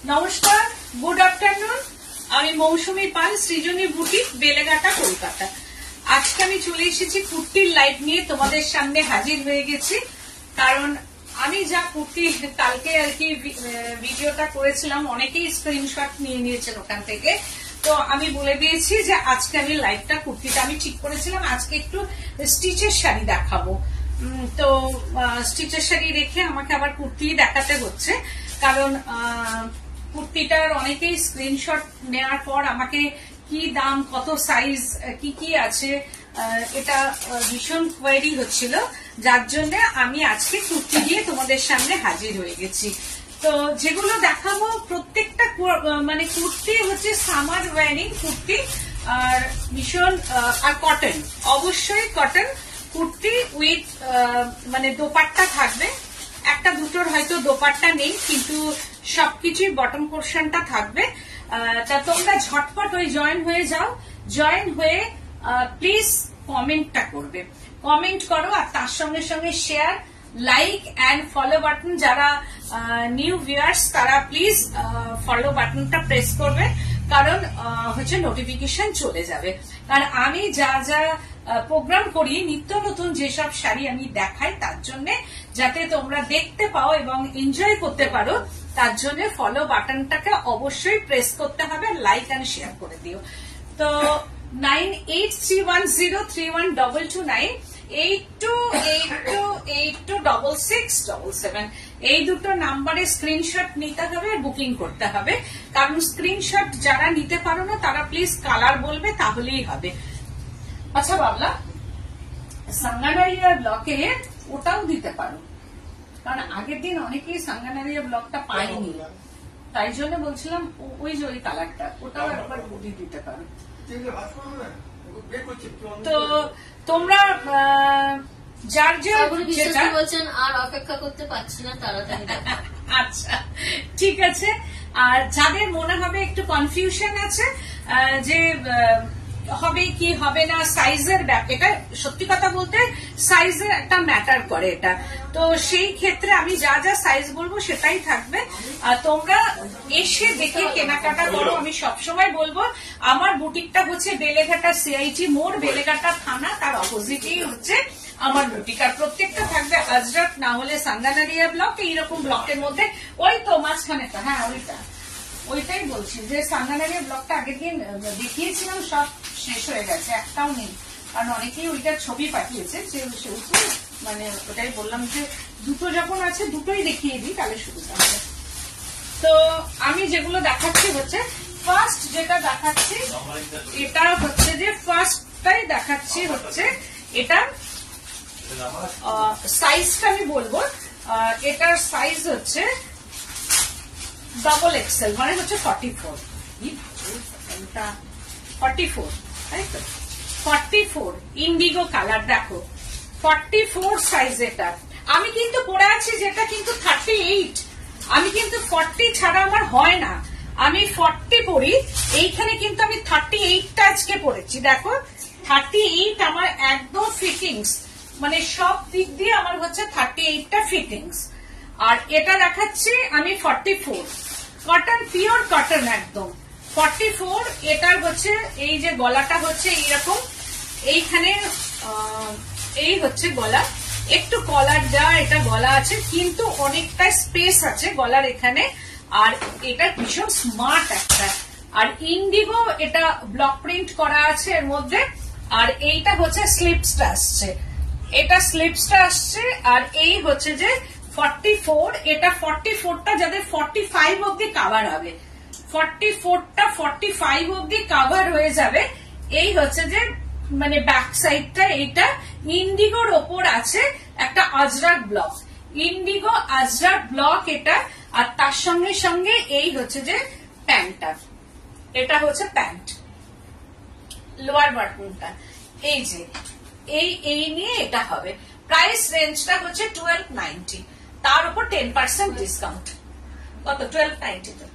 নমস্কার, good afternoon. আমি মৌসুমী পাল, সৃজনী boutique, Beleghata, Kolkata. আজকে আমি চলে এসেছি কুর্তির লাইভ নিয়ে, তোমাদের সামনে হাজির হয়ে গেছি। কারণ আমি যা কুর্তি কালকে আর কি ভিডিওটা করেছিলাম, অনেকেই স্ক্রিনশট নিয়ে নিয়েছেন ওখান থেকে। তো আমি বলে দিয়েছি যে আজকে আমি লাইভটা কুর্তিটা আমি ঠিক করেছিলাম আজকে একটু স্টিচের শাড়ি দেখাবো। তো স্টিচের শাড়ি রেখে আমাকে আবার কুর্তি দেখাতে হচ্ছে, কারণ কুর্তিটার অনেকেই স্ক্রিনশট নেওয়ার পর আমাকে কি দাম, কত সাইজ, কি কি আছে, এটা ভীষণ কোয়েরি হচ্ছিল, যার জন্য আমি আজকে কুর্তি দিয়ে তোমাদের সামনে হাজির হয়ে গেছি। তো যেগুলো দেখাবো প্রত্যেকটা মানে কুর্তি হচ্ছে সামার ওয়্যারিং কুর্তি, আর ভীষণ আর কটন, অবশ্যই কটন কুর্তি উইথ মানে দোপাট্টা থাকবে। একটা দুটোর হয়তো দোপাট্টা নেই, কিন্তু সবকিছুই বটম পোর্শনটা থাকবে। তা তোমরা ঝটপট ওই জয়েন হয়ে যাও, জয়েন হয়ে প্লিজ কমেন্টটা করবে, কমেন্ট করো, আর তার সঙ্গে সঙ্গে share, like and follow button. যারা নিউ ভিউয়ার্স তারা প্লিজ ফলো বাটনটা প্রেস করবে, কারণ হচ্ছে নোটিফিকেশন চলে যাবে। কারণ আমি যা যা প্রোগ্রাম করি, নিত্য নতুন যেসব শাড়ি আমি দেখাই, তার জন্য যাতে তোমরা দেখতে পাও এবং এনজয় করতে পারো, তার জন্য ফলো বাটনটাকে অবশ্যই প্রেস করতে হবে, লাইক অ্যান্ড শেয়ার করে দিও। তো 9831031229 8282826677 এই দুটো নাম্বারে স্ক্রিনশট নিতে হবে, বুকিং করতে হবে। কারণ স্ক্রিনশট যারা নিতে পারো না তারা প্লিজ কালার বলবে, তাহলেই হবে। আচ্ছা বাবলা, সাঙ্গানারিয়া ব্লকে ওটাও দিতে পারো, কারণ আগের দিন অনেকেই সাঙ্গানারিয়া ব্লকটা পায়নি, তাই জন্য বলছিলাম ওই যে ওই কালারটা, ওটাও একবার বুঝিয়ে দিতে পারো। তো তোমরা যার যেটা বলছেন আর অপেক্ষা করতে পারছি না, তাড়াতাড়ি। আচ্ছা ঠিক আছে। আর যাদের মনে হবে একটু কনফিউশন আছে যে হবে কি হবে না, সাইজের ব্যাপার, এটা সত্যি কথা বলতে সাইজের একটা ম্যাটার করে এটা। তো সেই ক্ষেত্রে আমি যা যা সাইজ বলবো সেটাই থাকবে, তোমরা এসে দেখে কেনাকাটা করো। আমি সবসময় বলবো আমার বুটিকটা হচ্ছে বেলেঘাটা সিআইটি মোড়, বেলেঘাটা থানা, তার অপোজিটেই হচ্ছে আমার বুটিক। আর প্রত্যেকটা থাকবে আজরাক না হলে সাঙ্গানারিয়া ব্লক, এইরকম ব্লকের মধ্যে। ওই তো মাঝখানেটা, হ্যাঁ ওইটাই বলছি যে সাঙ্গানারিয়া ব্লকটা আগের দিন দেখিয়েছিলাম, সব শেষ হয়ে গেছে, একটাও নেই। কারণ অনেকেই ওইটার ছবি পাঠিয়েছে, সেহেতু মানে ওটাই বললাম যে দুটো যখন আছে দুটোই দেখিয়ে দিই, তাহলে সুবিধা হবে। তো আমি যেগুলো দেখাচ্ছি হচ্ছে ফার্স্ট যেটা দেখাচ্ছি, এটা হচ্ছে যে ফার্স্টটাই দেখাচ্ছি হচ্ছে এটা সাইজটা আমি বলবো, এটার সাইজ হচ্ছে ডাবল এক্সেল, মানে হচ্ছে 44, তাই তো 44 ইন্ডিগো কালার। দেখো 44 সাইজ এটা। আমি কিন্তু পরে আছি যেটা কিন্তু 38, আমি কিন্তু 40 ছাড়া আমার হয় না, আমি 40 পরি। এইখানে কিন্তু আমি 38টা আজকে পরেছি। দেখো 38 আমার একদম ফিটিংস, মানে সব দিক দিয়ে আমার হচ্ছে 38টা ফিটিংস। আর এটা দেখাচ্ছি আমি 44 কটন, পিওর কটন একদম 44। এটার হচ্ছে এই যে গলাটা হচ্ছে এইরকম, এইখানে এই হচ্ছে গলা, একটু কলার দেওয়া এটা গলা আছে, কিন্তু অনেকটা স্পেস আছে গলার এখানে। আর এটা ভীষণ স্মার্ট একটা, আর ইন্ডিগো এটা ব্লক প্রিন্ট করা আছে এর মধ্যে। আর এইটা হচ্ছে স্লিপসটা আসছে, এটা স্লিপসটা আসছে। আর এই হচ্ছে যে 44, এটা 44টা যাদের 45 অব্দি কাভার হবে, 44টা 45 অব্দি কাভার হয়ে যাবে। এই হচ্ছে যে মানে ব্যাক সাইডটা, এইটা ইন্ডিগোর ওপর আছে একটা Ajrak block, Indigo Ajrak block এটা। আর তার সঙ্গে সঙ্গে এই হচ্ছে যে প্যান্টটা, এটা হচ্ছে প্যান্ট, লোয়ার বাটনটা এই যে এই নিয়ে এটা হবে। প্রাইস রেঞ্জটা হচ্ছে 1290, তার উপর 10% ডিসকাউন্ট। কত? 1290 তো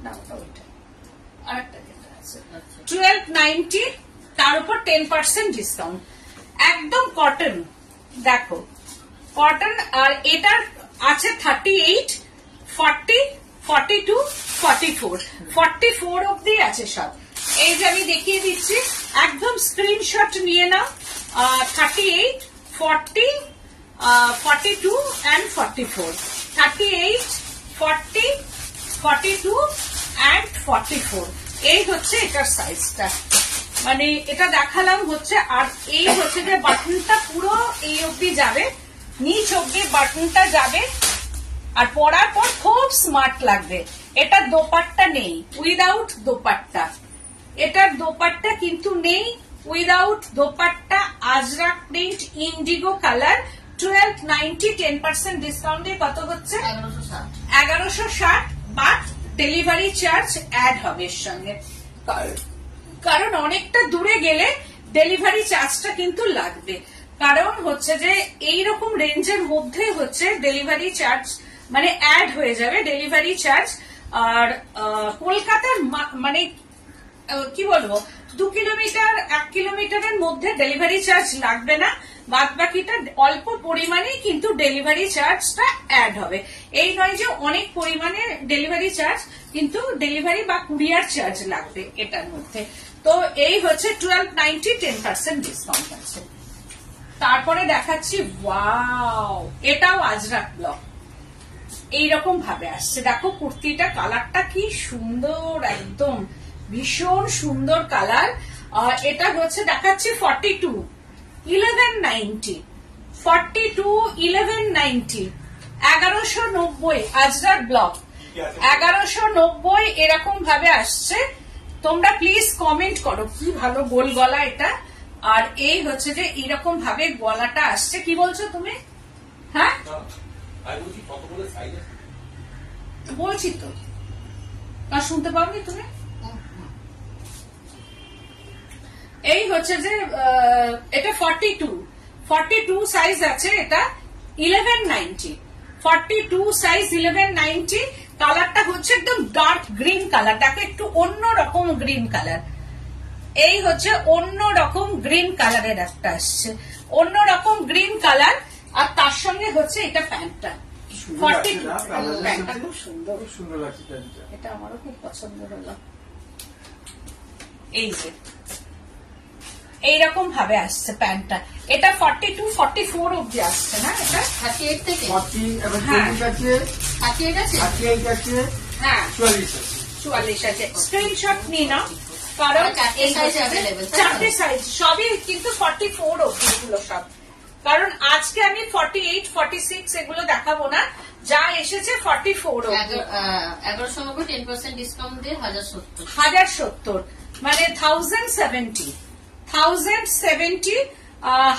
না, ওটা আরেকটা যেটা আছে 1290, তার উপর 10% ডিসকাউন্ট, একদম কটন। দেখো কটন। আর এটার আছে 38, 40, 42, 44, 44 অব্দি আছে সব। এই যে আমি দেখিয়ে দিচ্ছি, একদম স্ক্রিনশট নিয়ে নাও। 38, 40, 42 and 44, 38, 40, 42 and 44, এই হচ্ছে এটার সাইজটা। মানে এটা দেখালাম হচ্ছে, আর এই হচ্ছে যে বাটনটা পুরো এই অবধি যাবে, নিচ অবধি বাটনটা যাবে, আর পরার পর খুব স্মার্ট লাগবে। এটা দোপাট্টা নেই, উইদাউট দোপাট্টা। এটার দোপাট্টা কিন্তু নেই, without dupatta. Ajrak print, Indigo colour, 1290, 10% discount দিয়ে কত হচ্ছে? 1160, বাট ডেলিভারি চার্জ অ্যাড হবে এর সঙ্গে, কারণ অনেকটা দূরে গেলে ডেলিভারি চার্জটা কিন্তু লাগবে। কারণ হচ্ছে যে এইরকম রেঞ্জের মধ্যে হচ্ছে ডেলিভারি চার্জ মানে অ্যাড হয়ে যাবে ডেলিভারি চার্জ। আর কলকাতার মানে কি বলবো, 2 কিলোমিটার 1 কিলোমিটারের মধ্যে ডেলিভারি চার্জ লাগবে না, বাদ বাকিটা অল্প পরিমাণে কিন্তু ডেলিভারি চার্জটা অ্যাড হবে। এই নয় যে অনেক পরিমাণে ডেলিভারি চার্জ, কিন্তু ডেলিভারি বা কুরিয়ার চার্জ লাগবে এটার মধ্যে। তো এই হচ্ছে 1290, 10% ডিসকাউন্ট আছে। তারপরে দেখাচ্ছি, ওয়াও, এটাও আজরাক ব্লক, এইরকম ভাবে আসছে। দেখো কুর্তিটা, কালারটা কি সুন্দর, একদম ভীষণ সুন্দর কালার। এটা হচ্ছে দেখাচ্ছি 42, 1190, 42, 1190, 1190 আজরাক ব্লক, 1190 এরকম ভাবে আসছে। তোমরা প্লিজ কমেন্ট করো কি ভালো গোল গলা এটা। আর এই হচ্ছে যে এরকম ভাবে গলাটা আসছে। কি বলছো তুমি? হ্যাঁ বলছি তো, আর শুনতে পাওনি তুমি? এই হচ্ছে যে এটা 42 সাইজ আছে, এটা 1190, 42 সাইজ 1190। কালারটা হচ্ছে একদম ডার্ক গ্রিন কালার, দেখো একটু অন্য রকম গ্রিন কালার। এই হচ্ছে অন্য রকম গ্রিন কালারের একটা আসছে, অন্য রকম গ্রিন কালার। আর তার সঙ্গে হচ্ছে এটা প্যান্টটা 42, প্যান্টটা খুব সুন্দর লাগছে, এটা আমারও খুব পছন্দ হলো। এই যে এইরকম ভাবে আসছে প্যান্টটা, এটা 42, 44 অব্দি আসছে না, এটা 38 থেকে 40 এবং 40 আছে, 38 আছে, 38 আছে, হ্যাঁ 44 আছে, 44 আছে। স্ক্রিনশট নিয়ে নাও, কারণ চারটে সাইজ অ্যাভেলেবল, চারটে সাইজ সবই কিন্তু 44 অব্দি এগুলো সব। কারণ আজকে আমি 48, 46 এগুলো দেখাবো না, যা এসেছে 44 অব্দি। 1190 10% ডিসকাউন্ট দিয়ে 1070, 1070 মানে 1070, 1070,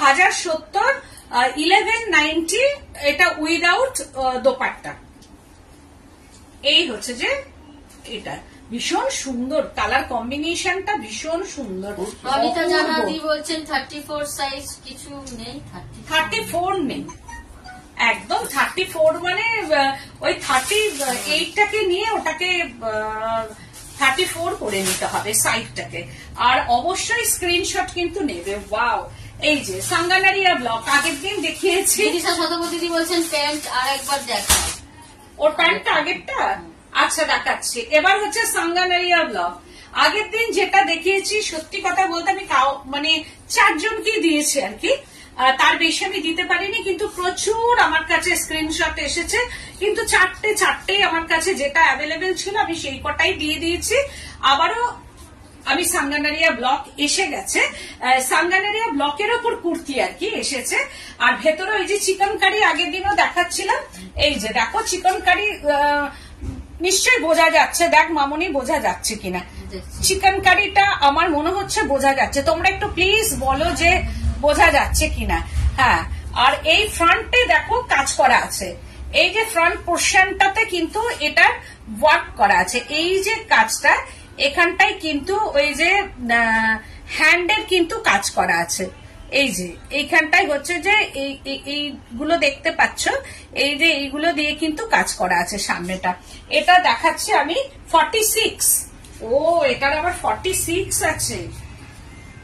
1070, 1190, এটা উইদাউট দোপাট্টা। এই হচ্ছে যে এটা ভীষণ সুন্দর কালার কম্বিনেশনটা, ভীষণ সুন্দর। অনিতা জানাদি বলছেন 34 সাইজ কিছু নেই, 34 নেই, একদম 34 মানে ওই 38টাকে নিয়ে ওটাকে 34 করে নিতে হবে সাইডটাকে। আর অবশ্যই স্ক্রিনশট কিন্তু নেবে। ওয়াও, এই যে সাঙ্গানারিয়া ব্লক আগের দিন দেখিয়েছি। দিশা শতপথী বলছেন প্যান্ট আর একবার দেখা, ওর প্যান্টটা আগেরটা, আচ্ছা দেখাচ্ছি। এবার হচ্ছে সাঙ্গানারিয়া ব্লক। আগের দিন যেটা দেখিয়েছি, সত্যি কথা বলতে আমি মানে 4 জনকে দিয়েছি আর কি, তার বেশি আমি দিতে পারিনি, কিন্তু প্রচুর আমার কাছে স্ক্রিনশট এসেছে। কিন্তু চারটে আমার কাছে যেটা অ্যাভেলেবেল ছিল আমি সেই কটাই দিয়ে দিয়েছি। আবারও আমি সাঙ্গানারিয়া ব্লক এসে গেছে, সাঙ্গানারিয়া ব্লকের ওপর কুর্তি আর কি এসেছে। আর ভেতরে ওই যে চিকেন কারি আগের দিনও দেখাচ্ছিলাম, এই যে দেখো চিকেন কারি, নিশ্চয়ই বোঝা যাচ্ছে, দেখ মামনি বোঝা যাচ্ছে কিনা চিকেন কারিটা, আমার মনে হচ্ছে বোঝা যাচ্ছে। তোমরা একটু প্লিজ বলো যে বোঝা যাচ্ছে কিনা। হ্যাঁ, আর এই ফ্রন্টে দেখো কাজ করা আছে, এই যে ফ্রন্ট পোর্শনটাতে কিন্তু এটা ওয়ার্ক করা আছে। এই যে কাজটা এখানটাই কিন্তু ওই যে হ্যান্ডের কিন্তু কাজ করা আছে। এই যে এইখানটাই হচ্ছে যে এইগুলো দেখতে পাচ্ছ, এই যে এইগুলো দিয়ে কিন্তু কাজ করা আছে সামনেটা। এটা দেখাচ্ছি আমি 46। ও, এটার আবার 46 আছে।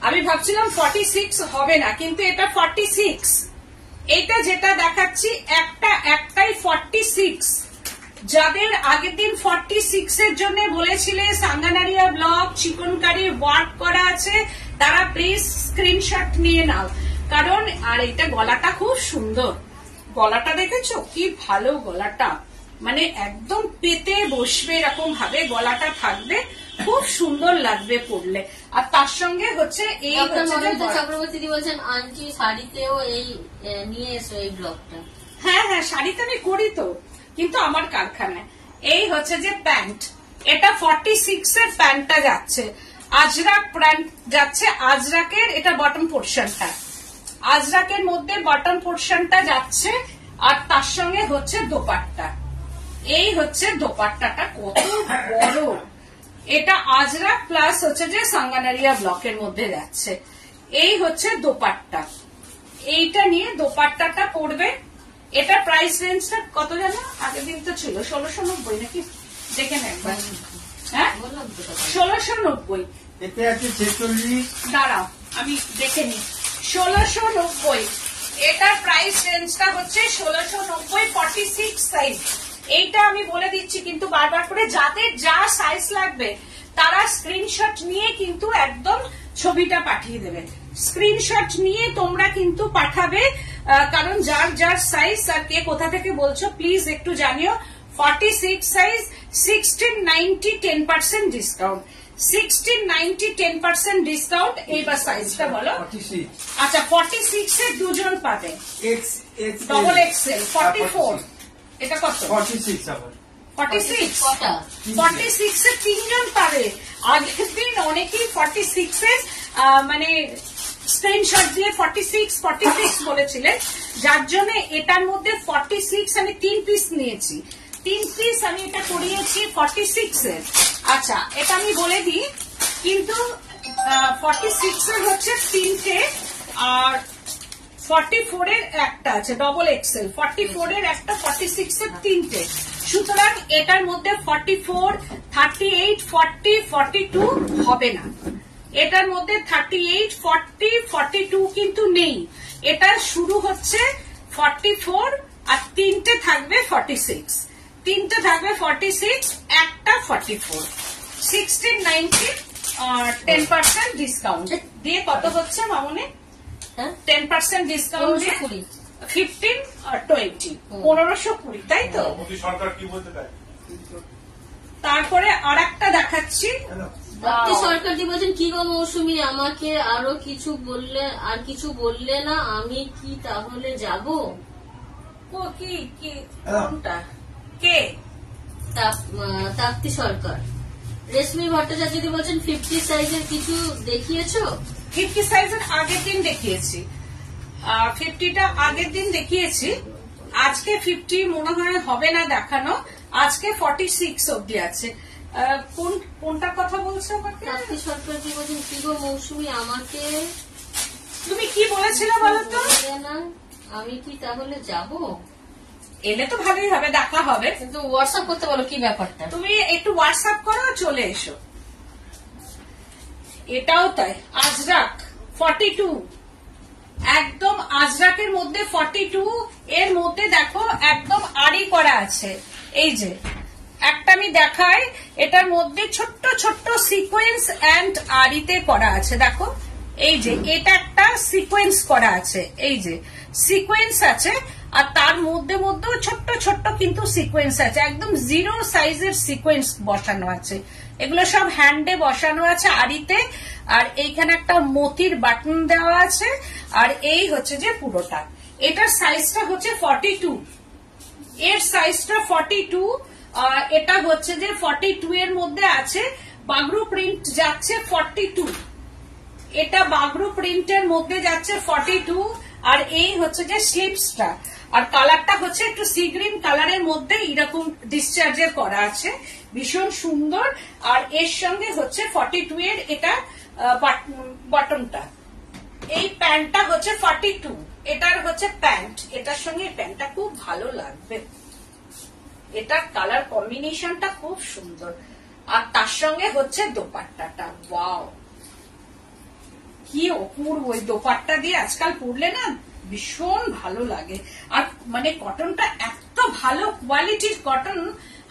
আমি ভাবছিলাম 46 হবে না, কিন্তু এটা 46। এইটা যেটা দেখাচ্ছি একটাই 46, যাদের আগের দিন 46 এর জন্য বলেছিলে সাঙ্গানারিয়া ব্লক চিকনকারি ওয়ার্ক করা আছে, তারা প্লিজ স্ক্রিনশট নিয়ে নাও। কারণ আর এটা গলাটা খুব সুন্দর, গলাটা দেখেছো কি ভালো গলাটা, মানে একদম পেতে বসবে এরকম ভাবে গলাটা থাকবে, খুব সুন্দর লাগবে পরলে। আর তার সঙ্গে হচ্ছে এই চক্রবর্তী বলছেন আন্টি শাড়িতেও এই নিয়ে এসো এই ব্লগটা। হ্যাঁ হ্যাঁ, শাড়িতে আমি করি তো, কিন্তু আমার কারখানায়। এই হচ্ছে যে প্যান্ট, এটা 46 এর প্যান্টটা যাচ্ছে, আজরাক প্যান্ট যাচ্ছে, আজরাকের এটা বটম পোর্শনটা, আজরাকের মধ্যে বটম পোর্শনটা যাচ্ছে। আর তার সঙ্গে হচ্ছে দোপাট্টা, এই হচ্ছে দোপাট্টাটা কত বড়, এটা আজরাক প্লাস হচ্ছে যে সাঙ্গানারিয়া ব্লকের মধ্যে যাচ্ছে। এই হচ্ছে দোপাট্টা, এইটা নিয়ে দোপাট্টাটা পড়বে। এটা প্রাইস রেঞ্জটা কত জানো? আগের দিন তো ছিল 1690 নাকি, দেখে নেন একবার। হ্যাঁ 1690, এতে আছে 46। দাঁড়াও আমি দেখে নিই। 1690, এটার প্রাইস রেঞ্জটা হচ্ছে 1690, 46 সাইজ। এইটা আমি বলে দিচ্ছি কিন্তু বারবার করে, যাদের যা সাইজ লাগবে তারা স্ক্রিনশট নিয়ে কিন্তু একদম ছবিটা পাঠিয়ে দেবে। স্ক্রিনশট নিয়ে তোমরা কিন্তু পাঠাবে, কারণ যার যার সাইজ আর কে কোথা থেকে বলছো প্লিজ একটু জানিও। 46 সাইজ, 1690, 10% ডিসকাউন্ট, 1690 10% ডিসকাউন্ট। এইবার সাইজটা বলো। 46। আচ্ছা 46 এর দুজন পাবে, ডবল এক্সেল 44, এটা কত? 46 আবার 46, কটা? 46 এর তিনজন পাবে। আগের দিন অনেকেই 46 এর মানে স্ক্রিনশট দিয়ে 46 বলেছিলেন, যার জন্য এটার মধ্যে 46 আমি 3 পিস নিয়েছি, 3 পিস আমি এটা করিয়েছি 46 এর। আচ্ছা এটা আমি বলে দিই, কিন্তু 46 এর হচ্ছে 3টে, আর 44 এর একটা আছে ডবল এক্সেল, 44 এর একটা, 46 এর 3টে। সুতরাং এটার মধ্যে 44, 38, 40, 42 হবে না। এটার মধ্যে 38, 40, 42 কিন্তু নেই। এটা শুরু হচ্ছে 44 আর 3টে থাকবে 46, 3টে থাকবে 46, একটা 44, 1690 10% ডিসকাউন্ট দিয়ে কত হচ্ছে মামনি? 10% ডিসকাউন্ট দিয়ে 15 আর 20, 1520, তাই তো? সরকার কি বলতে চায়? তারপরে আর একটা দেখাচ্ছি। সরকারজি বলছেন কি গো মৌসুমী, আমাকে আরো কিছু বললে, আর কিছু বললে না, আমি কি তাহলে যাব? কি কি কোনটা? কে? তাপ্তি সরকার। রেশমি ভট্টাচার্য বলছেন 50 সাইজের কিছু দেখিয়েছো? 50 সাইজের আগের দিন দেখিয়েছি, 50টা আগের দিন দেখিয়েছি। আজকে 50 মনে হয় হবে না দেখানো, আজকে 46 অব্দি আছে। কোনটার কথা বলছো আমাকে? তাপ্তি সরকারজি বলছেন কি গো মৌসুমী, আমাকে তুমি কি বলেছিলে বলো তো? না, আমি কি তাহলে যাব? এলে তো ভালোই হবে, দেখা হবে। কিন্তু হোয়াটসঅ্যাপ করতে বলো কি ব্যাপারটা। তুমি একটু হোয়াটসঅ্যাপ করো, চলে এসো। এটাও তাই, আজরাক 42, একদম আজরাকের মধ্যে 42, এর মধ্যে দেখো একদম আড়ি করা আছে। এই যে একটা আমি দেখাই, এটার মধ্যে ছোট্ট ছোট্ট সিকোয়েন্স এন্ড আড়িতে করা আছে, দেখো এই যে এটা একটা সিকোয়েন্স করা আছে, এই যে সিকোয়েন্স আছে, আর তার মধ্যে মধ্যেও ছোট্ট ছোট্ট কিন্তু সিকোয়েন্স আছে, একদম 0 সাইজের সিকোয়েন্স বসানো আছে। এগুলো সব হ্যান্ডে বসানো আছে আড়িতে, আর এইখানে একটা মতির বাটন দেওয়া আছে, আর এই হচ্ছে যে পুরোটা। এটার সাইজটা হচ্ছে 42, এর সাইজটা 42, এটা হচ্ছে যে 42 এর মধ্যে আছে। বাগরু প্রিন্ট যাচ্ছে 42, এটা বাগরু প্রিন্টের মধ্যে যাচ্ছে 42, আর এই হচ্ছে যে স্লিপসটা, আর কালারটা হচ্ছে একটু সি গ্রিন কালারের মধ্যে এরকম ডিসচার্জের করা আছে, ভীষণ সুন্দর। আর এর সঙ্গে হচ্ছে 42 এর এটা বটমটা, এই প্যান্টটা হচ্ছে 42, এটার হচ্ছে প্যান্ট, এটার সঙ্গে প্যান্টটা খুব ভালো লাগবে, এটার কালার কম্বিনেশনটা খুব সুন্দর। আর তার সঙ্গে হচ্ছে দোপাট্টাটা, ওয়াও কি অপূর্ব, ওই দোপাট্টা দিয়ে আজকাল পরলে না ভীষণ ভালো লাগে। আর মানে কটনটা এত ভালো কোয়ালিটির কটন,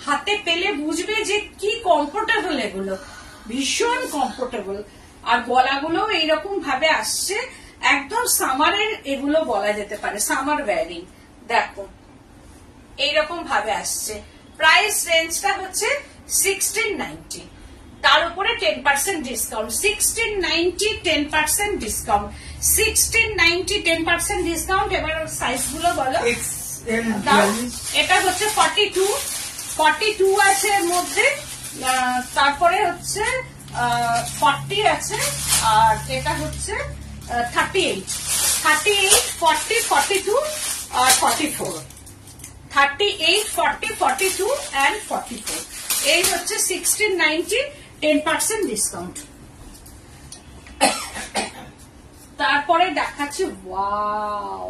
হাতে পেলে বুঝবে যে কি কমফোর্টেবল এগুলো, ভীষণ কমফোর্টেবল। আর গলাগুলো এইরকম ভাবে আসছে, একদম সামারের এগুলো বলা যেতে পারে, সামার ওয়্যারিং। দেখো এইরকম ভাবে আসছে। প্রাইস রেঞ্জটা হচ্ছে 1690, তার উপরে 10% ডিসকাউন্ট। 1690 10% discount, 1690 10% discount. এবার সাইজ গুলো বলো। XL দাও। 42, এটা হচ্ছে 42 আছে এর মধ্যে, তারপরে হচ্ছে 40 আছে, আর এটা হচ্ছে 38, 40, 42 আর 44, 38, 40, 42 and 44। এই হচ্ছে 1690 10% ডিসকাউন্ট। তারপরে দেখাচ্ছি, ওয়াও,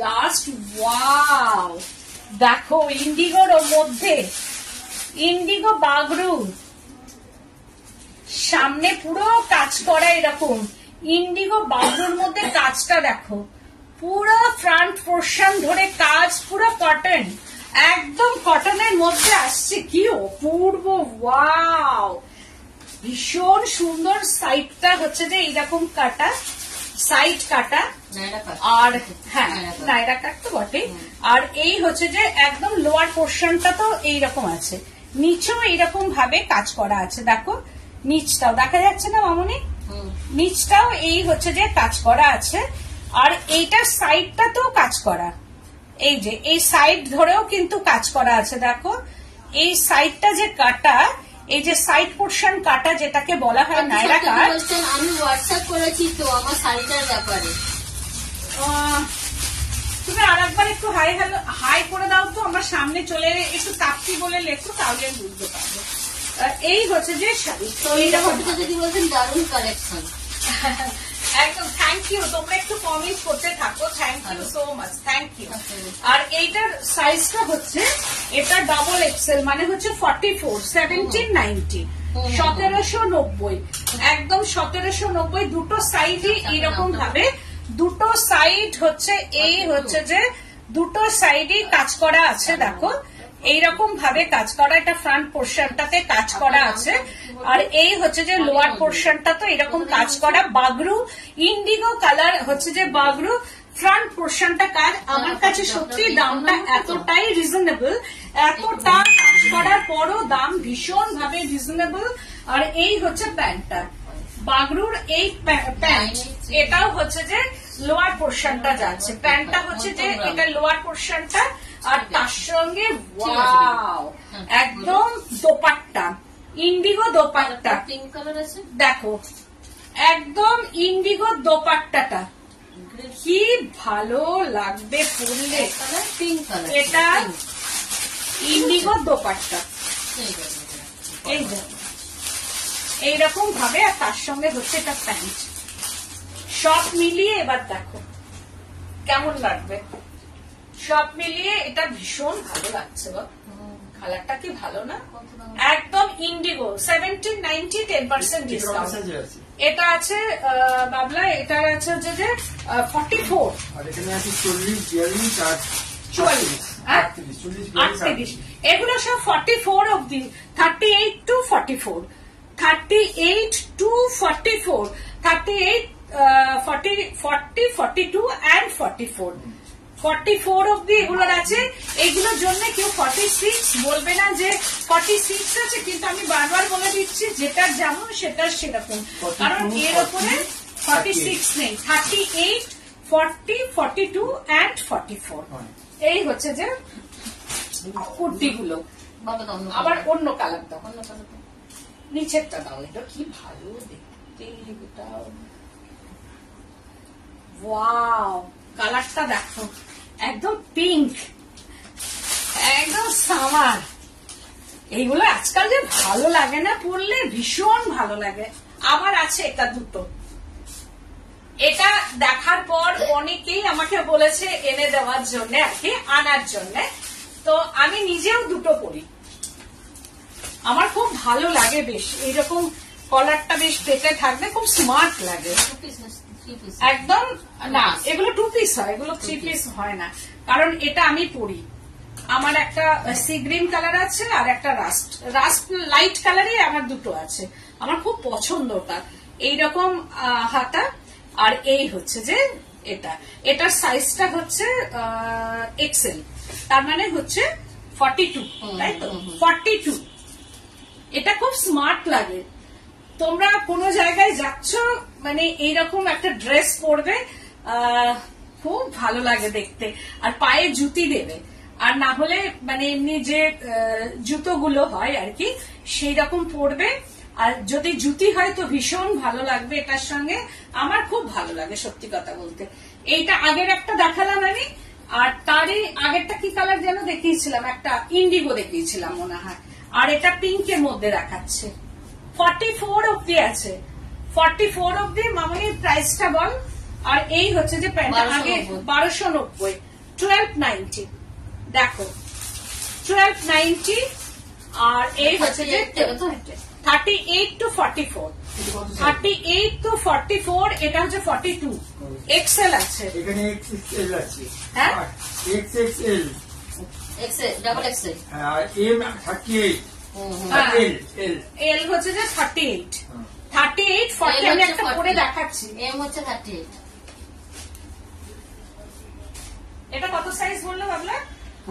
জাস্ট ওয়াও, দেখো ইন্ডিগোর মধ্যে ইন্ডিগো বাগরু, সামনে পুরো কাজ করা এরকম ইন্ডিগো বাগরুর মধ্যে কাজটা দেখো, পুরো ফ্রন্ট পোর্শন ধরে কাজ, পুরো কটন, একদম কটনের মধ্যে আসছে, কি অপূর্ব, ওয়াও, ভীষণ সুন্দর। সাইডটা হচ্ছে যে এইরকম কাটা, সাইড কাটা, আর হ্যাঁ নাইরা কাট তো বটে। আর এই হচ্ছে যে একদম লোয়ার পোর্শনটা তো এইরকম আছে, নিচেও এইরকম ভাবে কাজ করা আছে। দেখো নিচটাও দেখা যাচ্ছে না মামনি, নিচটাও এই হচ্ছে যে কাজ করা আছে। আর এইটার সাইডটা তো কাজ করা, এই যে এই সাইড ধরেও কিন্তু কাজ করা আছে। দেখো এই সাইডটা যে কাটা, এই যে সাইড পোর্শন কাটা যেটাকে বলা হয় নাইরা কাট। আমি হোয়াটসঅ্যাপ করেছি তো আমার শাড়িটার ব্যাপারে, তুমি আর একবার একটু হাই করে দাও তো, আমরা সামনে চলে একটু তাপ্তি বলে লেখো, তাহলে বুঝতে পারবো। এই হচ্ছে যে শাড়ি, তো এইরকম যদি বলছেন দারুণ কালেকশন। একদম থ্যাংক ইউ, তোমরা একটু কমেন্ট করতে থাকো, thank you so much, thank you. আর এইটার সাইজটা হচ্ছে, এটা ডাবল এক্সেল, মানে হচ্ছে 44, 1790, 1790, একদম 1790। দুটো সাইডই এরকম ভাবে, দুটো সাইড হচ্ছে এই হচ্ছে যে দুটো সাইডই কাজ করা আছে। দেখো এইরকম ভাবে কাজ করা, এটা ফ্রন্ট পোর্শনটাতে কাজ করা আছে। আর এই হচ্ছে যে লোয়ার পোর্শনটা তো এরকম কাজ করা, বাগরু ইন্ডিগো কালার হচ্ছে যে বাগরু, ফ্রন্ট পোর্শনটা কাজ। আমার কাছে সত্যি দামটা এতটাই রিজনেবল, এতটা কাজ করার পরও দাম ভীষণ ভাবে রিজনেবল। আর এই হচ্ছে প্যান্টটা, বাগরুর এই প্যান্ট, এটাও হচ্ছে যে লোয়ার পোর্শনটা যাচ্ছে, প্যান্টটা হচ্ছে যে এটা লোয়ার পোর্শনটা। আর তার সঙ্গে ওয়াও, একদম dupatta, Indigo dupatta, pink colour আছে, দেখো একদম ইন্ডিগো দোপাট্টাটা কি ভালো লাগবে পরলে, পিঙ্ক কালার, এটা ইন্ডিগো দোপাট্টা, এই যে এইরকম ভাবে। আর তার সঙ্গে হচ্ছে এটা প্যান্ট, সব মিলিয়ে এবার দেখো কেমন লাগবে, সব মিলিয়ে এটা ভীষণ ভালো লাগছে। কালারটা কি ভালো না, একদম ইন্ডিগো। 1790 10% ডিসকাউন্ট। এটা আছে বাবলা, এটা আছে হচ্ছে যে 44, আর এখানে আছে 40, 42 আর 44, 38। এগুলো সব 44 অব্দি, 38 to 44, 38 to 44, 38, 40, 42 and 44, 44 অব্দি এগুলোর আছে। এইগুলোর জন্য কেউ 46 বলবে না যে 46 আছে, কিন্তু আমি বারবার বলে দিচ্ছি যেটা যেমন সেটা সেরকম, কারণ এর উপরে 46 নেই। 38, 40, 42 and 44, এই হচ্ছে যে কুর্তিগুলো। আবার অন্য কালার দাও, নিচেরটা দাও, এটা কি ভালো দেখতে, এটাও ওয়াও, কালারটা দেখো একদম পিঙ্ক, একদম সামার। এইগুলো আজকাল যে ভালো লাগে না পরলে, ভীষণ ভালো লাগে। আমার আছে এটা দুটো, এটা দেখার পর অনেকেই আমাকে বলেছে এনে দেওয়ার জন্য, আর কি আনার জন্য, তো আমি নিজেও দুটো পরি, আমার খুব ভালো লাগে বেশ। এইরকম কলারটা বেশ পেতে থাকবে, খুব স্মার্ট লাগে। একদম না, এগুলো 2 পিস হয়, এগুলো 3 পিস হয় না, কারণ এটা আমি পরি। আমার একটা সি গ্রিন কালার আছে আর একটা রাস্ট লাইট কালারে আমার দুটো আছে, আমার খুব পছন্দ ওটা। এইরকম হাতা, আর এই হচ্ছে যে এটার সাইজটা হচ্ছে এক্সেল, তার মানে হচ্ছে 42, তাই তো? 42। এটা খুব স্মার্ট লাগে। তোমরা কোনো জায়গায় যাচ্ছ, মানে এইরকম একটা ড্রেস পরবে, খুব ভালো লাগে দেখতে, আর পায়ে জুতি দেবে, আর না হলে মানে এমনি যে জুতোগুলো হয় আর কি, সেই রকম পরবে। আর যদি জুতি হয় তো ভীষণ ভালো লাগবে এটার সঙ্গে, আমার খুব ভালো লাগে সত্যি কথা বলতে। এইটা আগের একটা দেখালাম আমি, আর তারই আগেরটা কি কালার যেন দেখিয়েছিলাম, একটা ইন্ডিগো দেখিয়েছিলাম মনে হয়, আর এটা পিঙ্কের মধ্যে দেখাচ্ছে। 44 অব্দি আছে, 44 অব্দি। মামনি প্রাইসটা বল। আর এই হচ্ছে যে প্যান্ট, আগে 1290, 1290, দেখো 1290। আর এই হচ্ছে যে 38 to 44, 38 to 44, এটা হচ্ছে 42, এক্সেল আছে এখানে XXL আছে, হ্যাঁ XXL, ডাবল এক্সেল, আর M 38, L এল হচ্ছে যে 38, 38, 40 আমি একটা পরে দেখাচ্ছি। এম হচ্ছে 38। এটা কত সাইজ বললো বাবলা?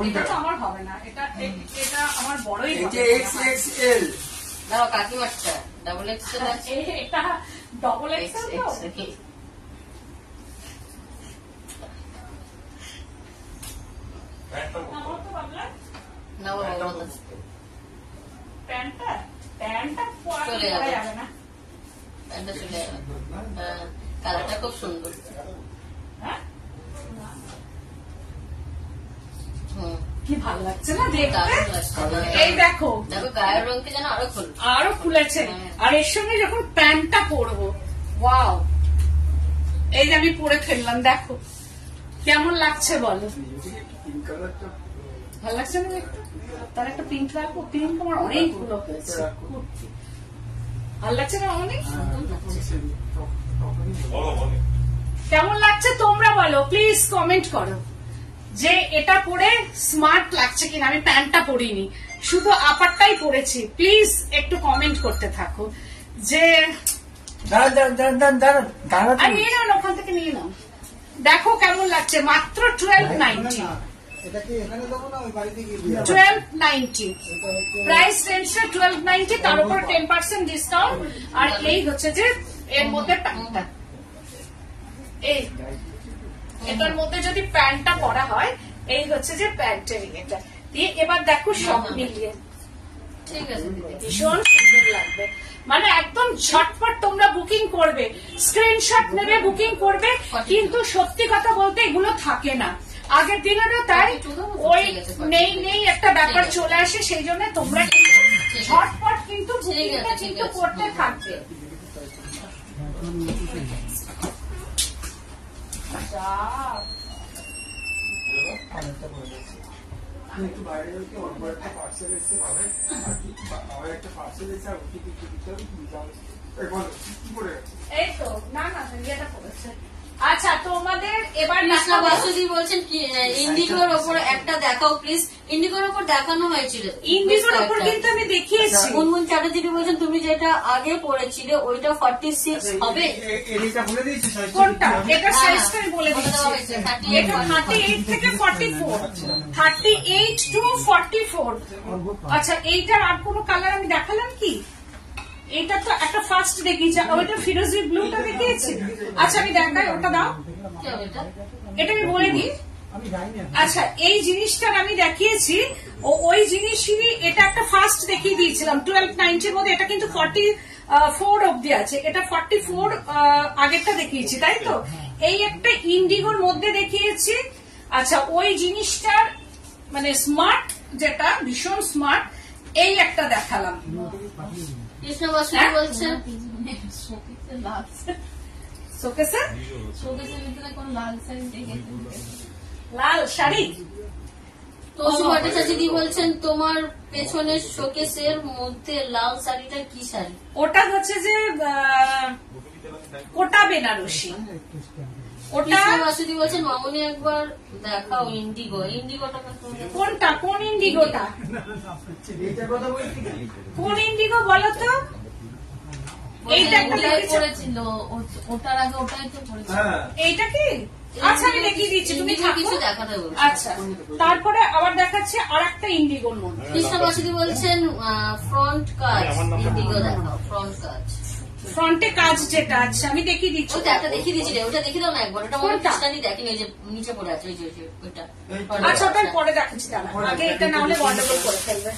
এটা তো আমার হবে না, এটা আমার বড়ই হবে। এটা XXL, দাও কাকিমারটা ডাবল এক্সেল আছে, এটা ডবল এক্সেল তো। আমার তো বাবলা না ও প্যান্টটা চলে পরা যাবে। যাবে না। প্যান্টটা চলে যাবে। কালারটা খুব সুন্দর। হ্যাঁ, হুম, কি ভালো লাগছে না দেখতে। দারুণ লাগছে। এই দেখো দেখো গায়ের রঙকে যেন আরো খুলবে। আরো খুলেছে, আর এর সঙ্গে যখন প্যান্টটা পরবো, ওয়াও, এই যে আমি পরে ফেললাম, দেখো কেমন লাগছে বলো। পিঙ্ক কালারটা ভালো লাগছে না দেখতে? তার একটা পিঙ্ক রাখবো, পিঙ্ক আমার অনেকগুলো হয়েছে। ভালো লাগছে না অনেক? কেমন লাগছে তোমরা বলো, প্লিজ কমেন্ট করো যে এটা পরে স্মার্ট লাগছে কিনা। আমি প্যান্টটা পরিনি, শুধু আপারটাই পরেছি। প্লিজ একটু কমেন্ট করতে থাকো যে দাঁড়ান, আর নিয়ে নাও না, ওখান থেকে নিয়ে নাও, দেখো কেমন লাগছে। মাত্র 1290, এটাকে এখানে দেবো না ওই বাড়িতে গিয়ে 1290 প্রাইস রেঞ্জটা 1290, তার উপর 10% ডিসকাউন্ট। আর এই হচ্ছে যে এর মধ্যে প্যান্টটা, এই এটার মধ্যে যদি প্যান্টটা পরা হয়, এই হচ্ছে যে প্যান্টের এটা দিয়ে। এবার দেখো সব মিলিয়ে ঠিক আছে দিদি। ভীষণ সুন্দর লাগবে, মানে একদম ঝটপট তোমরা বুকিং করবে, স্ক্রিনশট নেবে, বুকিং করবে। কিন্তু সত্যি কথা বলতে এগুলো থাকে না, আগের দিনেরও তাই, ওই নেই একটা ব্যাপার চলে আসে, সেই জন্য তোমরা কিন্তু ঝটপট কিন্তু বুকিংটা কিন্তু করতে থাকবে। একটু বাইরে যাচ্ছি, অল্প একটা পার্সেল এসে পাবে, আমার একটা পার্সেল এসে আর ওটিপি দিতে হবে, বলো কি করে গেছে? এই তো না ইয়েটা পড়েছে। আচ্ছা তোমাদের এবার কৃষ্ণা বাসুদি বলছেন কি ইন্ডিগোর ওপর একটা দেখাও প্লিজ। ইন্ডিগোর ওপর দেখানো হয়েছিল, ইন্ডিগোর উপর কিন্তু আমি দেখিয়েছি। মুনমুন চ্যাটার্জি বলছেন তুমি যেটা আগে পড়েছিলে ওইটা 46 হবে। এটা বলে দিয়েছি কোনটা? এটা সাইজটা আমি বলে দিচ্ছি। এটা 38 থেকে 44, 38 টু 44। আচ্ছা এইটার আর কোনো কালার আমি দেখালাম কি? এটা তো একটা ফার্স্ট দেখিয়েছি, ওইটা ফিরোজি ব্লুটা দেখিয়েছি। আচ্ছা আমি দেখাই, ওটা দাও, এটা আমি বলে দিই। আচ্ছা এই জিনিসটার আমি দেখিয়েছি, ওই জিনিসই এটা একটা ফার্স্ট দেখিয়ে দিয়েছিলাম 1290 মধ্যে। এটা কিন্তু 44 অব্দি আছে, এটা 44 আগেরটা দেখিয়েছি, তাই তো? এই একটা ইন্ডিগোর মধ্যে দেখিয়েছি। আচ্ছা ওই জিনিসটার মানে স্মার্ট, যেটা ভীষণ স্মার্ট, এই একটা দেখালাম। কৃষ্ণা বাসুদি বলছেন শোকেসে শোকেসের ভিতরে কোন লাল শাড়ি দেখে লাল শাড়ি। তসু ভট্টাচার্য বলছেন তোমার পেছনের শোকেসের মধ্যে লাল শাড়িটা কি শাড়ি? ওটা হচ্ছে যে কোটা বেনারসি। ওটা মাসুদি বলছেন মামনি একবার দেখাও ইন্ডিগো। ইন্ডিগোটা কোনটা? কোন ইন্ডিগোটা? কোন ইন্ডিগো বলো তো? এইটা একটা দেখেছো? করেছিল ওটার আগে ওটাই তো করেছিল। এইটা কি? আচ্ছা আমি দেখিয়ে দিচ্ছি, তুমি থাকো। কিছু দেখাতে বলছি। আচ্ছা তারপরে আবার দেখাচ্ছি আর একটা ইন্ডিগোর মধ্যে। কৃষ্ণ মাসুদি বলছেন ফ্রন্ট কাজ ইন্ডিগো দেখাও। ফ্রন্ট কাজ, ফ্রন্টে কাজ যেটা আছে আমি দেখিয়ে দিচ্ছি। ওটা একটা দেখিয়ে দিচ্ছি রে, ওটা দেখিয়ে দাও না একবার। ওটা মনে হয় কৃষ্ণাদি দেখেনি, ওই যে নিচে পড়ে আছে, ওই যে ওইটা। আচ্ছা ওটার পরে দেখাচ্ছি, দাঁড়া আগে এটা না হলে গন্ডগোল করে ফেলবে।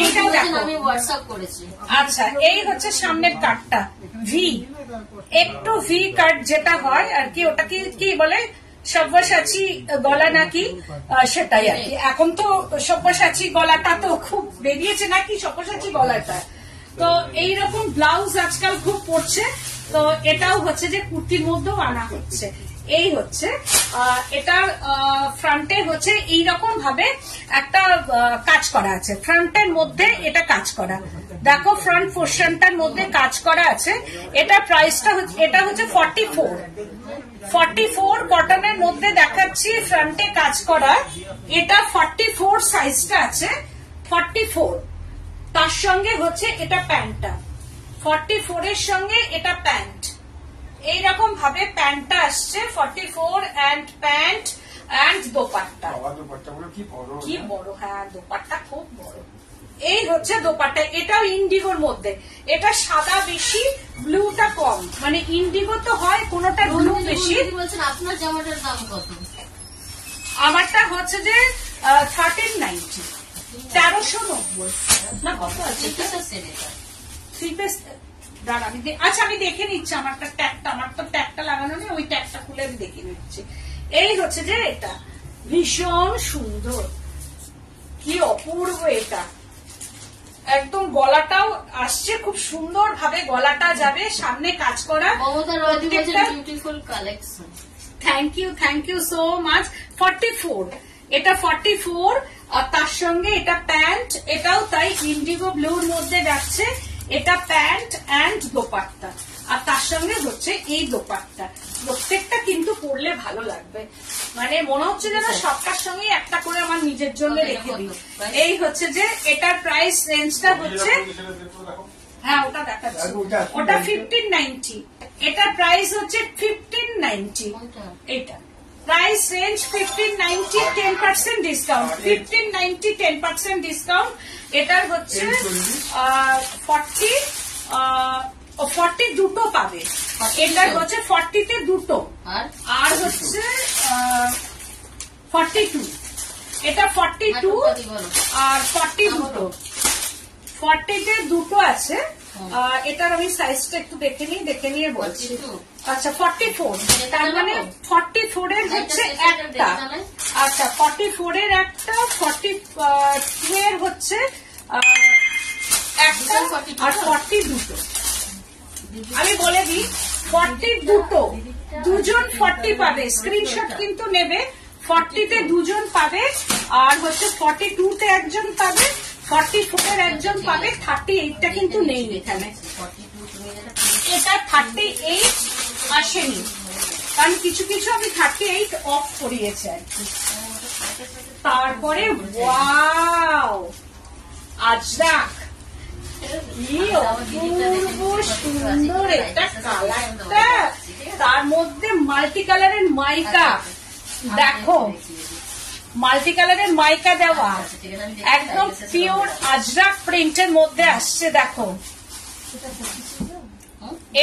এইটাও দেখো, আমি হোয়াটসঅ্যাপ করেছি। আচ্ছা এই হচ্ছে সামনের কাটটা, ভি, একটু ভি কাট যেটা হয় আর কি, ওটা কি বলে সব্যসাচী গলা নাকি, সেটাই আর কি। এখন তো সব্যসাচী গলাটা তো খুব বেরিয়েছে নাকি, সব্যসাচী গলাটা। তো এইরকম ব্লাউজ আজকাল খুব পড়ছে, তো এটাও হচ্ছে যে কুর্তির মধ্যেও আনা হচ্ছে। এই হচ্ছে এটার ফ্রন্টে হচ্ছে এইরকম ভাবে একটা কাজ করা আছে, ফ্রন্টের মধ্যে এটা কাজ করা, দেখো ফ্রন্ট পোর্শনটার মধ্যে কাজ করা আছে। এটা প্রাইসটা এটা হচ্ছে 44 কটনের মধ্যে দেখাচ্ছি, ফ্রন্টে কাজ করা। এটা 44 সাইজটা আছে, 44। তার সঙ্গে হচ্ছে এটা প্যান্টটা, 44 এর সঙ্গে এটা প্যান্ট। এইরকম ভাবে প্যান্টটা আসছে 44 এন্ড প্যান্ট এন্ড দোপাট্টা। কি বড়, হ্যাঁ দোপাট্টা খুব বড়। এই হচ্ছে দোপাট্টা, এটাও ইন্ডিগোর মধ্যে। এটা সাদা বেশি, ব্লুটা কম, মানে ইন্ডিগো তো হয় কোনটা ব্লু বেশি। বলছেন আপনার জামাটার দাম কত? আমারটা হচ্ছে যে 1390, 1390 না কত আছে? আচ্ছা আমি দেখে নিচ্ছি আমারটা ট্যাগটা, আমার তো ট্যাগটা লাগানো নেই, ওই ট্যাগটা খুলে আমি দেখে নিচ্ছি। এই হচ্ছে যে এটা ভীষণ সুন্দর, কি অপূর্ব এটা। একদম গলাটাও আসছে খুব সুন্দর ভাবে, গলাটা যাবে, সামনে কাজ করা। Beautiful collection. Thank you so much. 44, এটা 44 আর তার সঙ্গে এটা প্যান্ট, এটাও তাই ইন্ডিগো ব্লুর মধ্যে যাচ্ছে। এটা প্যান্ট এন্ড দোপাট্টা, আর তার সঙ্গে হচ্ছে এই দোপাট্টা। প্রত্যেকটা কিন্তু পরলে ভালো লাগবে, মানে মনে হচ্ছে যেন সবটার সঙ্গে একটা করে আমার নিজের জন্য রেখে দিই। এই হচ্ছে যে এটার প্রাইস রেঞ্জটা হচ্ছে, হ্যাঁ ওটা দেখাচ্ছি, ওটা 1590, এটার প্রাইস হচ্ছে 1590। এটা প্রাইস রেঞ্জ 1590, 10% ডিসকাউন্ট, 1590 10% ডিসকাউন্ট। এটার হচ্ছে 40 দুটো পাবে, এটার হচ্ছে 40-তে দুটো, আর হচ্ছে 42, এটা 42 আর 40 দুটো, 40-তে দুটো আছে। এটার আমি সাইজটা একটু দেখে নিয়ে বলছি। আচ্ছা 44, তার মানে 44 এর হচ্ছে একটা, আচ্ছা 44 এর একটা, 42 এর হচ্ছে একটা, আর 40 দুটো। আমি বলে দিই 40 দুটো, দুজন 40 পাবে, স্ক্রিনশট কিন্তু নেবে। 40-তে দুজন পাবে, আর হচ্ছে 42-তে একজন পাবে, 44 এর একজন পাবে, 38টা কিন্তু নেই এখানে। এটা 38 আসেনি, কারণ কিছু আমি 38 অফ করিয়েছি আর কি। তারপরে ওয়াও আজরাক, কি অপূর্ব সুন্দর এটা কালারটা, তার মধ্যে মাল্টি কালারের মাইকা, দেখো মাল্টি কালারের মাইকা দেওয়া, একদম পিওর আজরাক প্রিন্টের মধ্যে আসছে। দেখো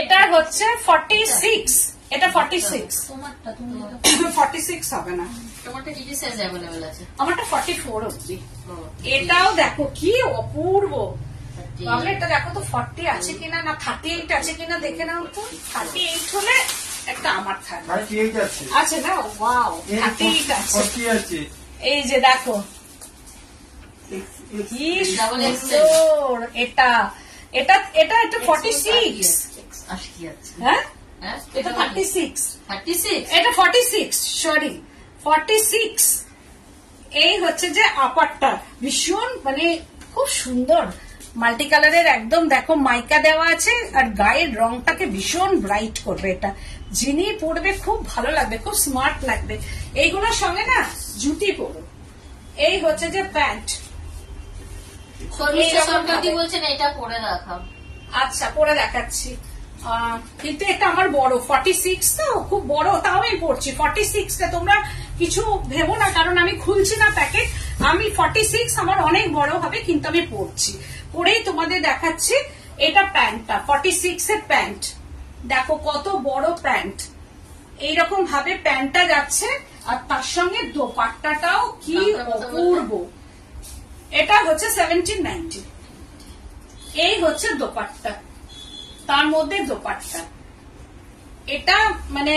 এটা হচ্ছে 46, এটা 46, 46 হবে না, আমারটা 44 অব্দি। এটাও দেখো কি অপূর্ব, তাহলে এটা দেখো তো 40 আছে কিনা, না 38 আছে কিনা দেখে নাও তো। 38 হলে একটা আমার থাকবে, আছে না? ওয়াও 38 আছে। এই যে দেখো কি সুন্দর, এটা 46, হ্যাঁ এটা 36, এটা 46, সরি 46। এই হচ্ছে যে আপারটা ভীষণ মানে খুব সুন্দর, মাল্টি কালারের একদম দেখো মাইকা দেওয়া আছে, আর গায়ের রংটাকে ভীষণ ব্রাইট করবে। এটা যিনি পরবে খুব ভালো লাগবে, খুব স্মার্ট লাগবে। এইগুলোর সঙ্গে না জুতি পরো। এই হচ্ছে যে প্যান্ট। শর্মিষ্ঠা এইরকম সরকারজি ভাবে। বলছেন এটা পরে রাখা। আচ্ছা পরে দেখাচ্ছি। কিন্তু এটা আমার বড় 46 তো, খুব বড়, তাও আমি পড়ছি 46টা। তোমরা কিছু ভেবো না, কারণ আমি খুলছি না প্যাকেট। আমি 46 আমার অনেক বড় হবে, কিন্তু আমি পড়ছি, পরেই তোমাদের দেখাচ্ছি। এটা প্যান্টটা 46 এর প্যান্ট, দেখো কত বড় প্যান্ট। এইরকম ভাবে প্যান্টটা যাচ্ছে, আর তার সঙ্গে দোপাট্টাটাও কি অপূর্ব। এটা হচ্ছে 1790। এই হচ্ছে দোপাট্টা, তার মধ্যে দোপাট্টা। এটা মানে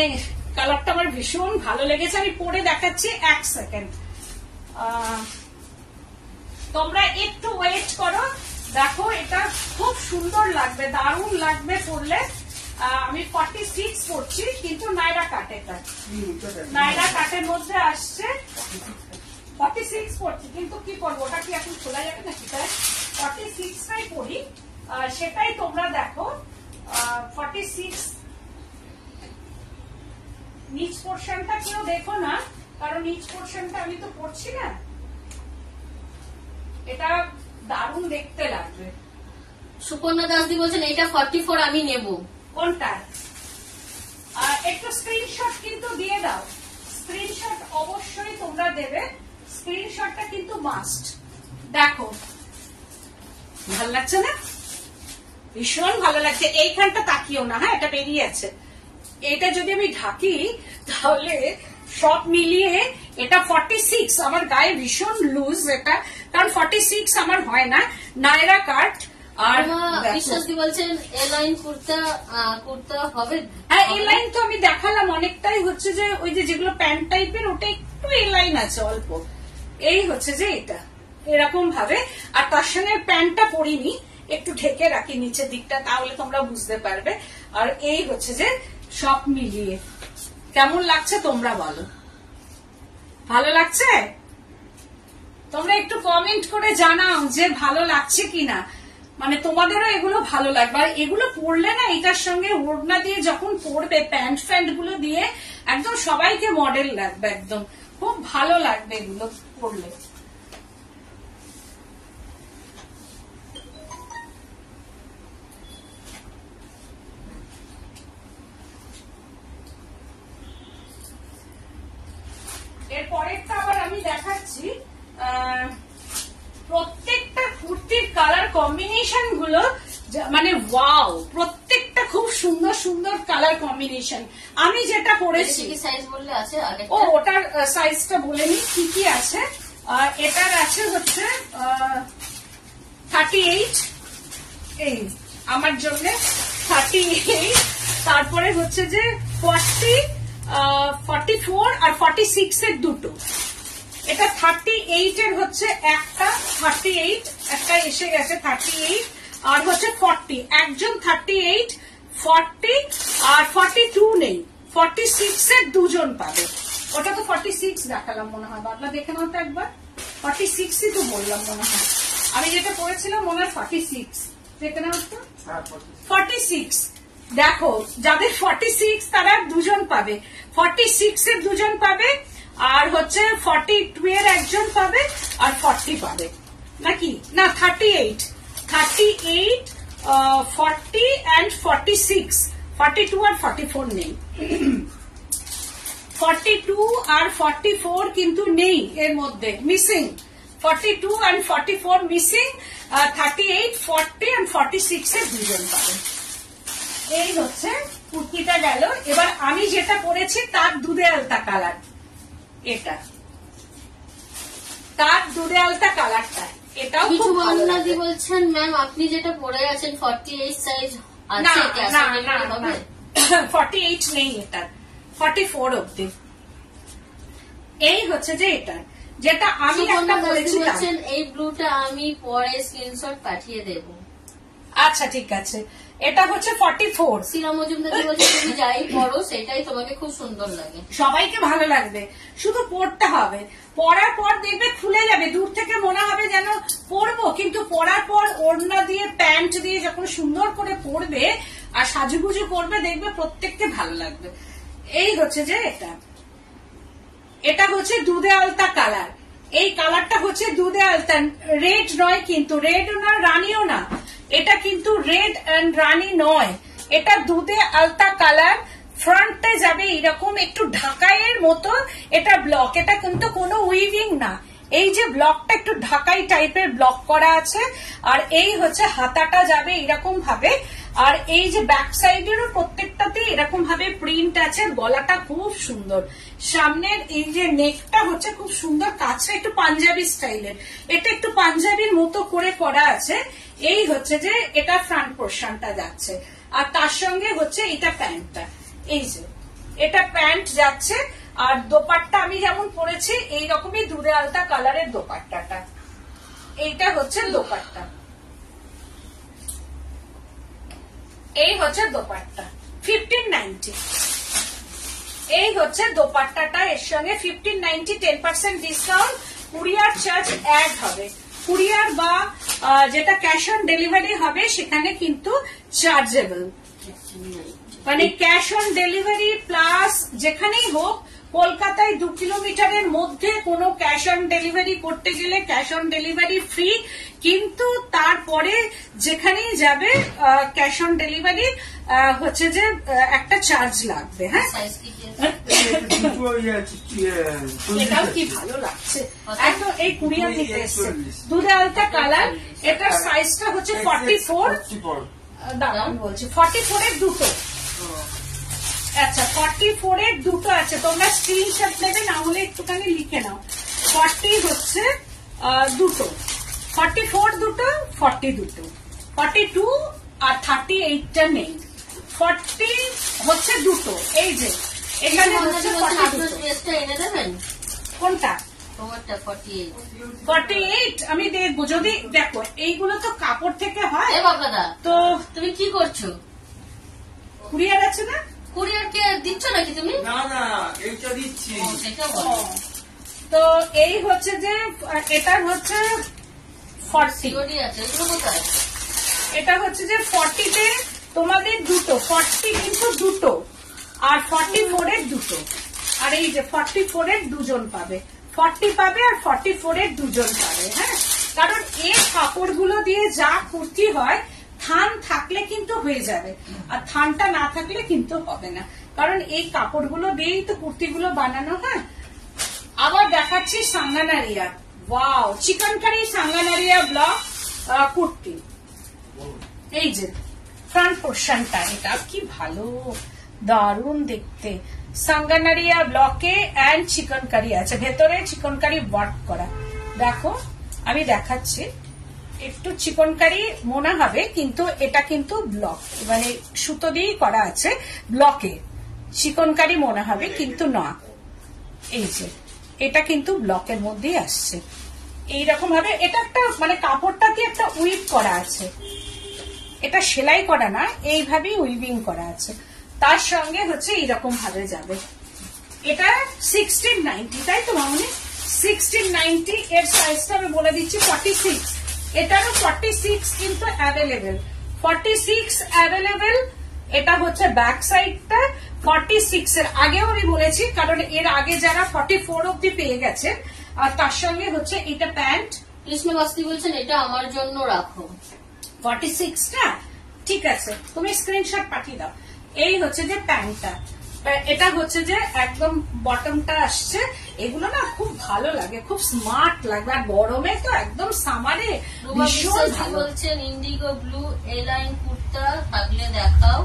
কালারটা আমার ভীষণ ভালো লেগেছে, আমি পরে দেখাচ্ছি 1 সেকেন্ড। তোমরা একটু ওয়েট করো, দেখো এটা খুব সুন্দর লাগবে, দারুণ লাগবে পরলে। আমি 46 পরছি, কিন্তু নাইরা কাট। এটা নাইরা কাটের মধ্যে আসছে। 46 পড়ছি, কিন্তু কি করবো, ওটা কি এখন খোলা যাবে নাকি? তাই 46টাই পড়ি, সেটাই তোমরা দেখো। 46 নিচ পোর্শনটা কেউ দেখো না, কারণ নিচ পোর্শনটা আমি তো পড়ছি না। এটা দারুণ দেখতে লাগবে। সুকন্যা দাসদি বলছেন এটা 44 আমি নেব। কোনটা? একটু স্ক্রিনশট কিন্তু দিয়ে দাও, স্ক্রিনশট অবশ্যই তোমরা দেবে, স্ক্রিনশটটা কিন্তু মাস্ট। দেখো ভালো লাগছে না? ভীষণ ভালো লাগছে। এইখানটা তাকিও না, হ্যাঁ এটা বেরিয়ে আছে। এটা যদি আমি ঢাকি তাহলে সব মিলিয়ে এটা 46 আমার গায়ে ভীষণ লুজ এটা, কারণ 46 আমার হয় না। নায়রা কাট। আর বিশ্বাসদি বলছেন এ লাইন কুর্তা হবে। হ্যাঁ এই লাইন তো আমি দেখালাম অনেকটাই, হচ্ছে যে ওই যে যেগুলো প্যান্ট টাইপের, ওটা একটু এই লাইন আছে অল্প। এই হচ্ছে যে এটা এরকম ভাবে, আর তার সঙ্গে প্যান্টটা পরিনি, একটু ঢেকে রাখি নিচের দিকটা, তাহলে তোমরা বুঝতে পারবে। আর এই হচ্ছে যে সব মিলিয়ে কেমন লাগছে তোমরা বলো, ভালো লাগছে? তোমরা একটু কমেন্ট করে জানাও যে ভালো লাগছে কিনা, মানে তোমাদেরও এগুলো ভালো লাগবে। আর এগুলো পরলে না, এটার সঙ্গে ওড়না দিয়ে যখন পরবে, প্যান্ট ফ্যান্ট গুলো দিয়ে একদম সবাইকে মডেল লাগবে, একদম খুব ভালো লাগবে এগুলো পরলে। এরপরেরটা আবার আমি দেখাচ্ছি। প্রত্যেকটা কুর্তির কালার কম্বিনেশন গুলো মানে ওয়াও, প্রত্যেকটা খুব সুন্দর সুন্দর কালার কম্বিনেশন। আমি যেটা পরেছি, সাইজ বললে আছে ও ওটার সাইজটা বলে নি কি কি আছে। এটার আছে হচ্ছে 38, এই আমার জন্য 38। তারপরে হচ্ছে যে 40, 44 আর 46 এর দুটো। এটা 38 এর হচ্ছে একটা, 38 একটা এসে গেছে 38, আর হচ্ছে 40। একজন 38, 40 আর 42 নেই, 46 এর দুজন পাবে। ওটা তো 46 দেখালাম মনে হয়, বাদলা দেখে নাও তো একবার। 46ই তো বললাম মনে হয়, আমি যেটা পড়েছিলাম মনে হয় 46। দেখে নাও তো 46। দেখো যাদের 46 তারা দুজন পাবে, 46 এর দুজন পাবে, আর হচ্ছে 42 এর একজন পাবে, আর 40 পাবে নাকি না 38, 40 and 46, 42 আর 44 নেই। 42 আর 44 কিন্তু নেই এর মধ্যে, মিসিং। 42 and 44 মিসিং, 38, 40 and 46 এর দুজন পাবে। এই হচ্ছে কুর্তিটা গেল। এবার আমি যেটা পরেছি তার দুধে আলতা কালার, এটা তার দুধে আলতা কালারটা, এটাও খুব ভালো লাগে। বলছেন ম্যাম আপনি যেটা পরে আছেন 48 সাইজ না আছে, না না 48 নেই, এটা 44 অব্দি। এই হচ্ছে যে এটা যেটা আমি একটা পরেছিলাম, এই ব্লুটা আমি পরে স্ক্রিনশট পাঠিয়ে দেব। আচ্ছা ঠিক আছে। এটা হচ্ছে 44। সিরা মজুমদার বলছে তুমি যাই পরো সেটাই তোমাকে খুব সুন্দর লাগে। সবাইকে ভালো লাগবে, শুধু পড়তে হবে। পরার পর দেখবে খুলে যাবে, দূর থেকে মনে হবে যেন পরবো, কিন্তু পরার পর ওড়না দিয়ে প্যান্ট দিয়ে যখন সুন্দর করে পরবে আর সাজুগুজু করবে দেখবে প্রত্যেককে ভালো লাগবে। এই হচ্ছে যে এটা হচ্ছে দুধে আলতা কালার। এই কালারটা হচ্ছে দুধে আলতা, রেড নয় কিন্তু, রেড না রানিও না, এটা কিন্তু রেড এন্ড রানি নয়, এটা দুধে আলতা কালার। ফ্রন্টে যাবে এরকম একটু ঢাকাইয়ের মতো, এটা ব্লক, এটা কিন্তু কোনো উইভিং না, এই যে ব্লকটা একটু ঢাকাই টাইপের ব্লক করা আছে। আর এই হচ্ছে হাতাটা যাবে এরকম ভাবে, আর এই যে ব্যাক সাইডেরও প্রত্যেকটাতে এরকম ভাবে প্রিন্ট আছে। গলাটা খুব সুন্দর, সামনের এই যে নেকটা হচ্ছে খুব সুন্দর কাছে, একটু পাঞ্জাবি স্টাইলের, এটা একটু পাঞ্জাবির মতো করে করা আছে। এই হচ্ছে যে এটা ফ্রন্ট পোর্শনটা যাচ্ছে, আর তার সঙ্গে হচ্ছে এটা প্যান্টটা, এই যে এটা প্যান্ট যাচ্ছে। আর দোপাট্টা আমি যেমন পরেছি এইরকমই দুধে আলতা কালারের দোপাট্টাটা, এইটা হচ্ছে দোপাট্টা, এই হচ্ছে দোপাট্টা 1590। এই হচ্ছে দোপাট্টাটা, এর সঙ্গে 1590 10% ডিসকাউন্ট, কুরিয়ার চার্জ অ্যাড হবে। কুরিয়ার বা যেটা ক্যাশ অন ডেলিভারি হবে সেখানে কিন্তু চার্জেবল, মানে ক্যাশ অন ডেলিভারি প্লাস যেখানেই হোক কলকাতায় 2 কিলোমিটারের মধ্যে কোনো ক্যাশ অন ডেলিভারি করতে গেলে ক্যাশ অন ডেলিভারি ফ্রি, কিন্তু তারপরে যেখানেই যাবে ক্যাশ অন ডেলিভারি হচ্ছে যে একটা চার্জ লাগবে। হ্যাঁ, এটাও কি ভালো লাগছে একদম, এই কুরিয়ার নিতে এসছে দুধে আলতা কালার। এটার সাইজটা হচ্ছে 44, দাঁড়ান বলছি 44 এর দুটো, আচ্ছা 44 এর দুটো আছে, তোমরা স্ক্রিনশট নেবে, না হলে একটুখানি লিখে নাও। 40 হচ্ছে দুটো, 44 দুটো, 40 দুটো, 42 আর 38টা নেই, 40 হচ্ছে দুটো। এই যে এখানে হচ্ছে 40 দুটো। এনে দেবেন কোনটা? তোমারটা 48। 48 আমি দেখবো, যদি দেখো এইগুলো তো কাপড় থেকে হয়। এ বাবাদা, তো তুমি কি করছো? কুরিয়ার আছে না? কুরিয়ারকে দিচ্ছ নাকি তুমি? না না, এইটা দিচ্ছি। সেটা বলো। তো এই হচ্ছে যে এটার হচ্ছে 40, সিওডি আছে, এগুলো কোথায়? এটা হচ্ছে যে 40-তে তোমাদের দুটো, 40 কিন্তু দুটো, আর 44 এর দুটো, আর এই যে 44 এর দুজন পাবে, 40 পাবে আর 44 এর দুজন পাবে। হ্যাঁ, কারণ এই কাপড়গুলো দিয়ে যা কুর্তি হয় থান থাকলে কিন্তু হয়ে যাবে, আর থানটা না থাকলে কিন্তু হবে না, কারণ এই কাপড়গুলো দিয়েই তো কুর্তিগুলো বানানো হয়। আবার দেখাচ্ছি সাঙ্গানারিয়া, ওয়াও, চিকনকারি সাঙ্গানারিয়া ব্লক কুর্তি। এই যে ফ্রন্ট পোর্শনটা, এটা কি ভালো, দারুণ দেখতে, সাঙ্গানারিয়া ব্লকে এন্ড চিকনকারি আছে, ভেতরে চিকনকারি ওয়ার্ক করা। দেখো আমি দেখাচ্ছি, একটু চিকনকারি মনে হবে কিন্তু এটা কিন্তু ব্লক, মানে সুতো দিয়েই করা আছে, ব্লকে চিকনকারি মনে হবে কিন্তু না। এই যে এটা কিন্তু ব্লকের মধ্যেই আসছে এইরকম ভাবে, এটা একটা মানে কাপড়টা দিয়ে একটা উইভ করা আছে, এটা সেলাই করা না, এইভাবেই উইভিং করা আছে। তার সঙ্গে হচ্ছে এইরকম ভাবে যাবে। এটা 1690, তাই তো মামনি? 1690 এর সাইজটা আমি বলে দিচ্ছি 46, এটারও 46 কিন্তু অ্যাভেলেবেল, 46 অ্যাভেলেবেল। এটা হচ্ছে ব্যাক সাইডটা 46 এর, আগেও আমি বলেছি, কারণ এর আগে যারা 44 অব্দি পেয়ে গেছে। আর তার সঙ্গে হচ্ছে এটা প্যান্ট। কৃষ্ণ বাস্তি বলছেন এটা আমার জন্য রাখো, 46টা ঠিক আছে, তুমি স্ক্রিনশট পাঠিয়ে দাও। এই হচ্ছে যে প্যান্টটা, এটা হচ্ছে যে একদম বটমটা আসছে, এগুলো না খুব ভালো লাগে, খুব স্মার্ট লাগবে, আর গরমে তো একদম সামারে ভীষণ ভালো। বলছেন ইন্ডিগো ব্লু এ লাইন কুর্তা থাকলে দেখাও,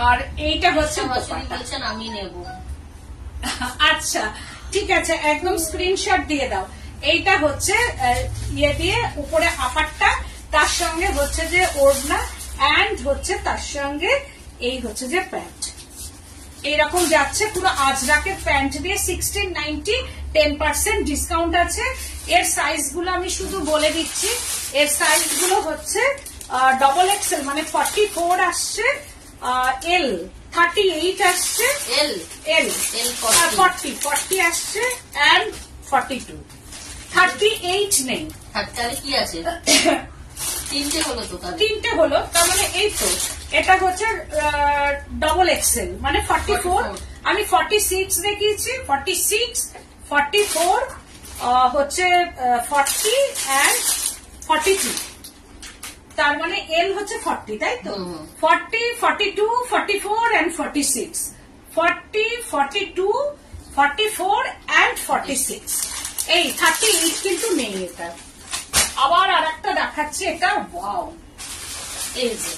আর এইটা হচ্ছে বলছেন আমি নেব। আচ্ছা ঠিক আছে, একদম স্ক্রিনশট দিয়ে দাও। এইটা হচ্ছে ইয়ে দিয়ে উপরে আপারটা, তার সঙ্গে হচ্ছে যে ওড়না, এন্ড হচ্ছে তার সঙ্গে এই হচ্ছে যে প্যান্ট, এইরকম যাচ্ছে পুরো আজরাকের প্যান্ট দিয়ে 1690, 10% ডিসকাউন্ট আছে। এর সাইজ গুলো আমি শুধু বলে দিচ্ছি, এর সাইজ গুলো হচ্ছে ডবল এক্সেল মানে 44 আসছে, এল 38 আসছে, এল এল এল 40 আসছে, এন্ড 42, 38 নেই। তাহলে কি আছে? তিনটে হলো তো কাজ। তিনটে হলো, তার মানে এই তো এটা হচ্ছে ডবল এক্সেল মানে 44। আমি 46 দেখিয়েছি, 46, 44 হচ্ছে 40 and 42, তার মানে এল হচ্ছে 40, তাই তো? 40, 42, 44 and 46, 40, 42, 44 and 46, এই 38 কিন্তু নেই এটা। আবার আর একটা দেখাচ্ছি, এটা ওয়াও, এই যে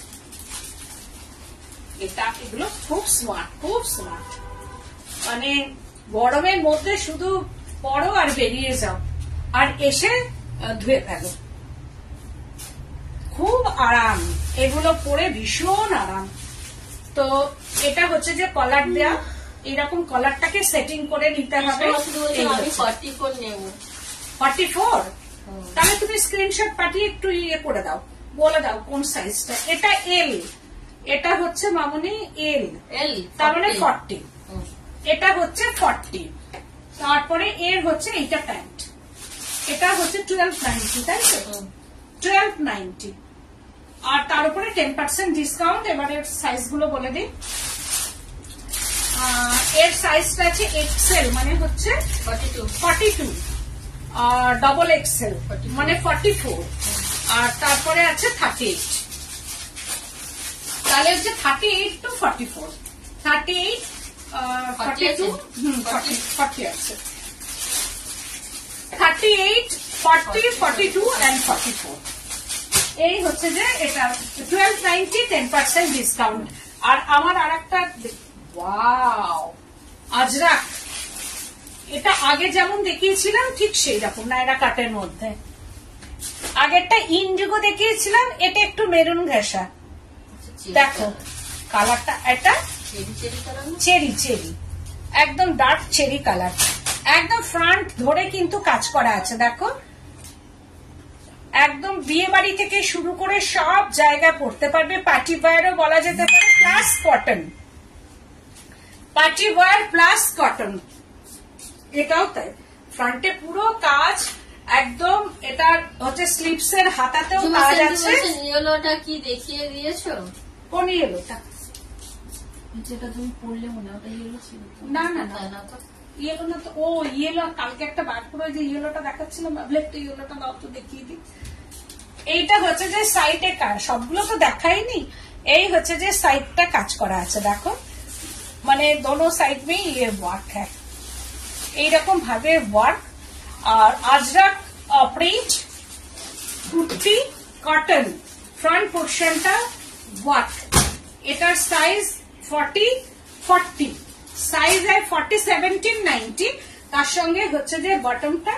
এটা, এগুলো খুব স্মার্ট, খুব স্মার্ট, মানে গরমের মধ্যে শুধু পরো আর বেরিয়ে যাও আর এসে ধুয়ে ফেলো, খুব আরাম, এগুলো পরে ভীষণ আরাম। তো এটা হচ্ছে যে কলার দেয়া, এইরকম কলারটাকে সেটিং করে নিতে হবে। আমি 44 নেব। 44, তাহলে তুমি স্ক্রিনশট পাঠিয়ে একটু ইয়ে করে দাও, বলে দাও কোন সাইজটা। এটা এল, এটা হচ্ছে মামুনি এল, তার মানে 40, এটা হচ্ছে 40, তারপরে এর হচ্ছে এইটা প্যান্ট, এটা হচ্ছে 1290, তাই তো? 1290, আর তার উপরে 10% ডিসকাউন্ট। এবারে সাইজ গুলো বলে দিই। এর সাইজটা আছে এক্সেল মানে হচ্ছে 42, আর ডবল এক্সেল মানে 44, আর তারপরে আছে 38, তাহলে হচ্ছে 38 to 44, 38, 42, 40 আছে, 38, 40, 42 and 44, এই হচ্ছে যে এটা 1290, 10% ডিসকাউন্ট। আর আমার আর একটা ওয়াও আজরাক, এটা আগে যেমন দেখিয়েছিলাম ঠিক সেই রকম নায়রা কাটের মধ্যে। আগেরটা ইন্ডিগো দেখিয়েছিলাম, এটা একটু মেরুন ঘেঁষা, দেখো কালারটা, এটা চেরি, চেরি একদম ডার্ক চেরি কালার, একদম ফ্রন্ট ধরে কিন্তু কাজ করা আছে, দেখো একদম বিয়ে বাড়ি থেকে শুরু করে সব জায়গায় পড়তে পারবে, পার্টি ওয়্যারও বলা যেতে পারে, plus cotton, party wear plus cotton, এটাও তাই। ফ্রন্টে পুরো কাজ একদম, এটা হচ্ছে স্লিপস এর হাতাতেও কাজ আছে। ইয়েলোটা কি দেখিয়ে দিয়েছো? কোন ইয়েলোটা? যেটা তুমি পড়লে মনে হয় ওটা ইয়েলো ছিল তো? না না না, ইয়েলো না তো, ও ইয়েলো কালকে একটা বার করে যে ইয়েলোটা দেখাচ্ছিলাম, ভাবলে একটা ইয়েলোটা দাও তো দেখিয়ে দিই। এইটা হচ্ছে যে সাইডে কাজ, সবগুলো তো দেখাইনি, এই হচ্ছে যে সাইডটা কাজ করা আছে, দেখো মানে দোনো সাইড में ये वर्क है, এইরকম ভাবে ওয়ার্ক। আর Ajrak print, kurti cotton, front পোর্শনটা ওয়ার্ক, এটার সাইজ 40, সাইজ है 40, 17, 90, তার সঙ্গে হচ্ছে যে বটমটা,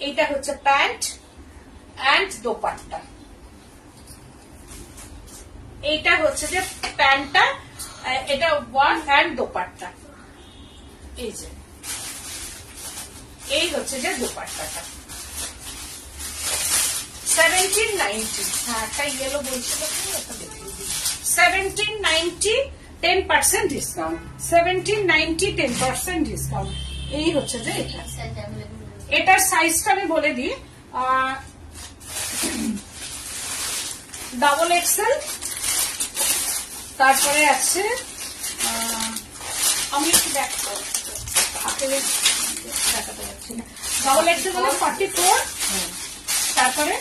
এইটা হচ্ছে প্যান্ট এন্ড দোপাট্টা, এইটা হচ্ছে যে প্যান্টটা, এটা ওয়ান এন্ড দোপাট্টা, এই যে এই হচ্ছে যে দোপাট্টাটা 1790, হ্যাঁ একটা ইয়েলো বলছিল, 1790, 10% ডিসকাউন্ট, 1790, 10% ডিসকাউন্ট, এই হচ্ছে যে এটা। এটার সাইজটা আমি বলে দিই, ডাবল এক্সেল, তারপরে আছে আমি একটু দেখো হাতে দেখাতে যাচ্ছি না, ডাবল এক্সেল মানে 44, তারপরে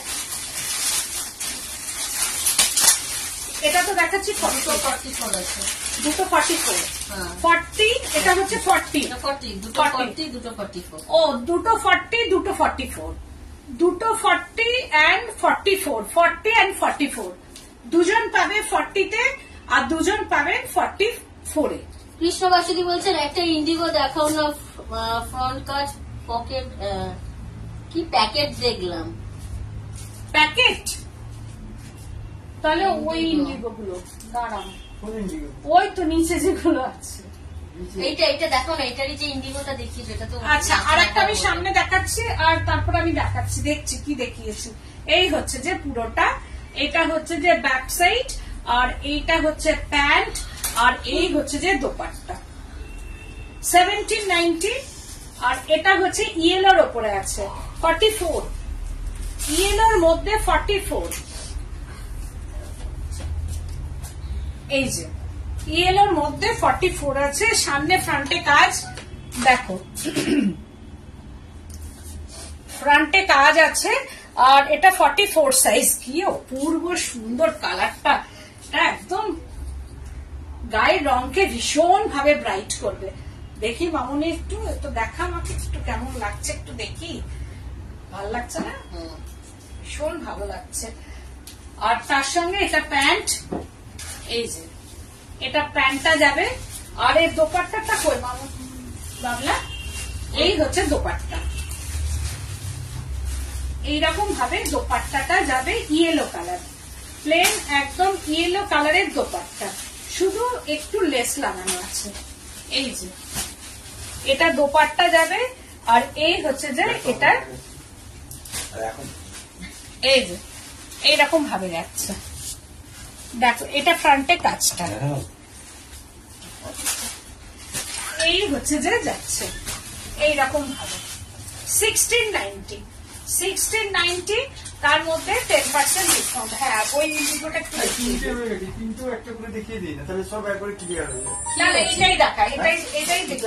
এটা তো দেখাচ্ছি 44 আছে, দুটো 44, 40, এটা হচ্ছে 40, দুটো 40, দুটো 44, ও দুটো 40, দুটো 44, দুটো 40 and 44, 40 and 44, দুজন পাবে 40 তে আর দুজন পাবেন 44 এ। কৃষ্ণবাসুদি বলছেন একটা ইন্ডিগো দেখাও না, ফ্রন্ট কাজ পকেট, কি প্যাকেট দেখলাম, প্যাকেট, তাহলে ওই ইন্ডিগো গুলো দাঁড়াও, কোন ইন্ডিগো? ওই তো নিচে যেগুলো আছে, এইটা দেখো না, এটারই যে ইন্ডিগোটা দেখিয়েছো এটা তো। আচ্ছা আর একটা আমি সামনে দেখাচ্ছি, আর তারপর আমি দেখাচ্ছি, দেখছি কি দেখিয়েছি। এই হচ্ছে যে পুরোটা, এটা হচ্ছে যে ব্যাক সাইড, আর এইটা হচ্ছে প্যান্ট, আর এই হচ্ছে যে দোপাট্টা, 1790, আর এটা হচ্ছে ইয়েলোর ওপরে আছে 44, ইয়েলোর মধ্যে 44, এই যে ইয়েলোর মধ্যে 44 আছে, সামনে ফ্রন্টে কাজ দেখো, ফ্রন্টে কাজ আছে, আর এটা 44 সাইজ। কি অপূর্ব সুন্দর কালারটা, একদম গায়ের রংকে ভীষণ ভাবে ব্রাইট করবে। দেখি মামুনি একটু দেখা আমাকে একটু কেমন লাগছে, একটু দেখি। ভালো লাগছে না? ভীষণ ভালো লাগছে। আর তার সঙ্গে এটা প্যান্ট, এই যে এটা প্যান্টটা যাবে, আর এর দোপাট্টাটা কই মামু বাবলা, এই হচ্ছে দোপাট্টা। এইরকম ভাবে দোপাট্টাটা যাবে ইয়েলো কালার, প্লেন একদম ইয়েলো কালারের দোপাট্টা, শুধু একটু লেস লাগানো আছে। এই যে এটা দোপাট্টা যাবে, আর এই হচ্ছে যে এটা এই যে এইরকম ভাবে যাচ্ছে। দেখো এটা ফ্রন্টে কাজটা, এই হচ্ছে যে যাচ্ছে এইরকম ভাবে। 1690 তার মধ্যে 10% ডিসকাউন্ট। হ্যাঁ ওই ভিডিওটা কিন্তু একটা করে দেখিয়ে দিই না, তাহলে সব একবারে ক্লিয়ার হয়ে যায়। তাহলে এটাই দেখা, এটাই দেখি।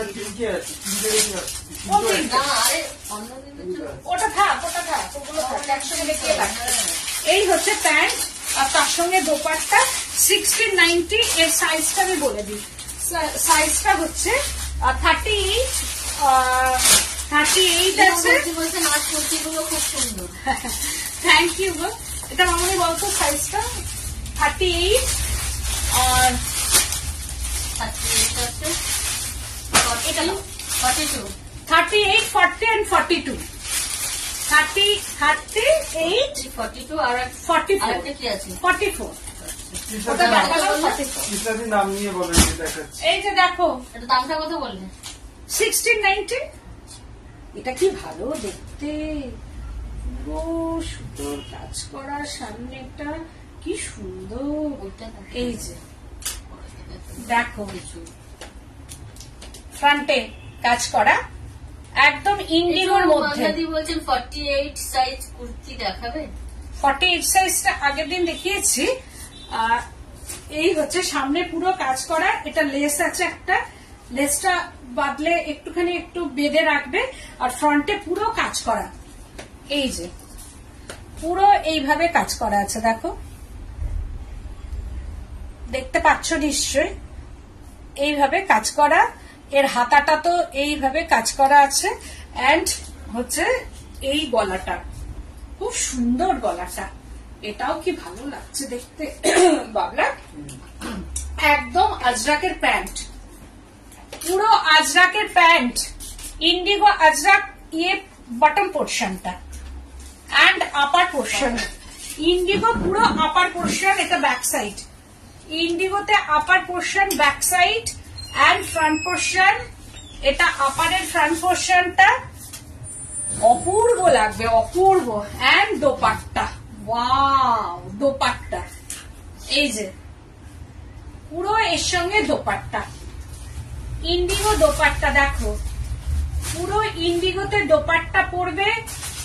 ওটা থাক ওগুলো থাক, একসঙ্গে দেখিয়ে দেখা। এই হচ্ছে প্যান্ট, আর তার সঙ্গে দোপাট্টা। 1690 এর সাইজটা আমি বলে দিই। সাইজটা হচ্ছে 38 আছে। থ্যাংক ইউ গো। এটা মামনি বলতো সাইজটা 38 আর 38, 40 and 42। 38, 42 আর 44, কি আছে 44। ওটা দেখালাম 44। ইত্যাদি নাম নিয়ে বলেন দেখাচ্ছি। এই যে দেখো এটা দামটা কত বললেন? 1690। এটা কি ভালো দেখতে, পুরো সুতোর কাজ করা, সামনেটা কি সুন্দর। এই যে দেখো ফ্রন্টে কাজ করা, একদম ইন্ডিগোর মধ্যে। বলছেন 48 সাইজ কুর্তি দেখাবে। 48 সাইজটা আগের দিন দেখিয়েছি। এই হচ্ছে সামনে পুরো কাজ করা, এটা লেস আছে একটা, লেসটা বাদলে একটুখানি একটু বেঁধে রাখবে, আর ফ্রন্টে পুরো কাজ করা। এই যে পুরো এইভাবে কাজ করা আছে, দেখো দেখতে পাচ্ছ নিশ্চয়, এইভাবে কাজ করা। এর হাতাটা তো এইভাবে কাজ করা আছে, এন্ড হচ্ছে এই গলাটা খুব সুন্দর গলাটা, এটাও কি ভালো লাগছে দেখতে বাবলা। একদম আজরাকের প্যান্ট, পুরো আজরাকের প্যান্ট, ইন্ডিগো আজরাক। ইয়ে বটম পোর্শনটা এন্ড আপার পোর্শন, ইন্ডিগো পুরো আপার পোর্শন, এটা ব্যাক সাইড। ইন্ডিগোতে upper portion, back side and front portion. এটা আপারের ফ্রন্ট পোর্শনটা অপূর্ব লাগবে, অপূর্ব। এন্ড দোপাট্টা, ওয়াও দোপাট্টা, এই যে পুরো এর সঙ্গে দোপাট্টা, ইন্ডিগো দোপাট্টা। দেখো পুরো ইন্ডিগোতে দোপাট্টা পড়বে,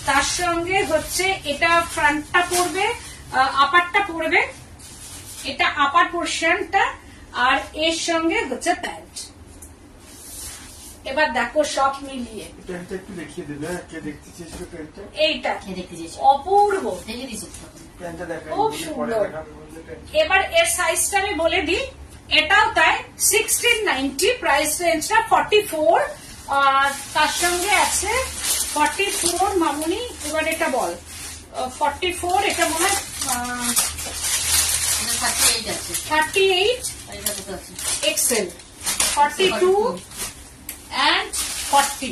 তার সঙ্গে হচ্ছে এটা ফ্রন্টটা পড়বে, আপারটা পড়বে, এটা আপার পোর্শনটা, আর এর সঙ্গে হচ্ছে প্যান্ট। এবার দেখো সব মিলিয়ে প্যান্টটা একটু দেখিয়ে দেবে, কে দেখতে চেয়েছিল প্যান্টটা? এইটা দেখতে চেয়েছি, অপূর্ব, দেখে দিয়েছি প্যান্টটা দেখাই, খুব পরে সুন্দর। দেখাবে বললে প্যান্ট। এবার এর সাইজটা আমি বলে দিই, এটাও তাই 1690, প্রাইস রেঞ্জটা 44, আর তার সঙ্গে আছে 44 মামুনি। এবার এটা বল 44, এটা মনে হয় 38 আছে, 38 আর এটা কত আছে? XL, 42 and 40।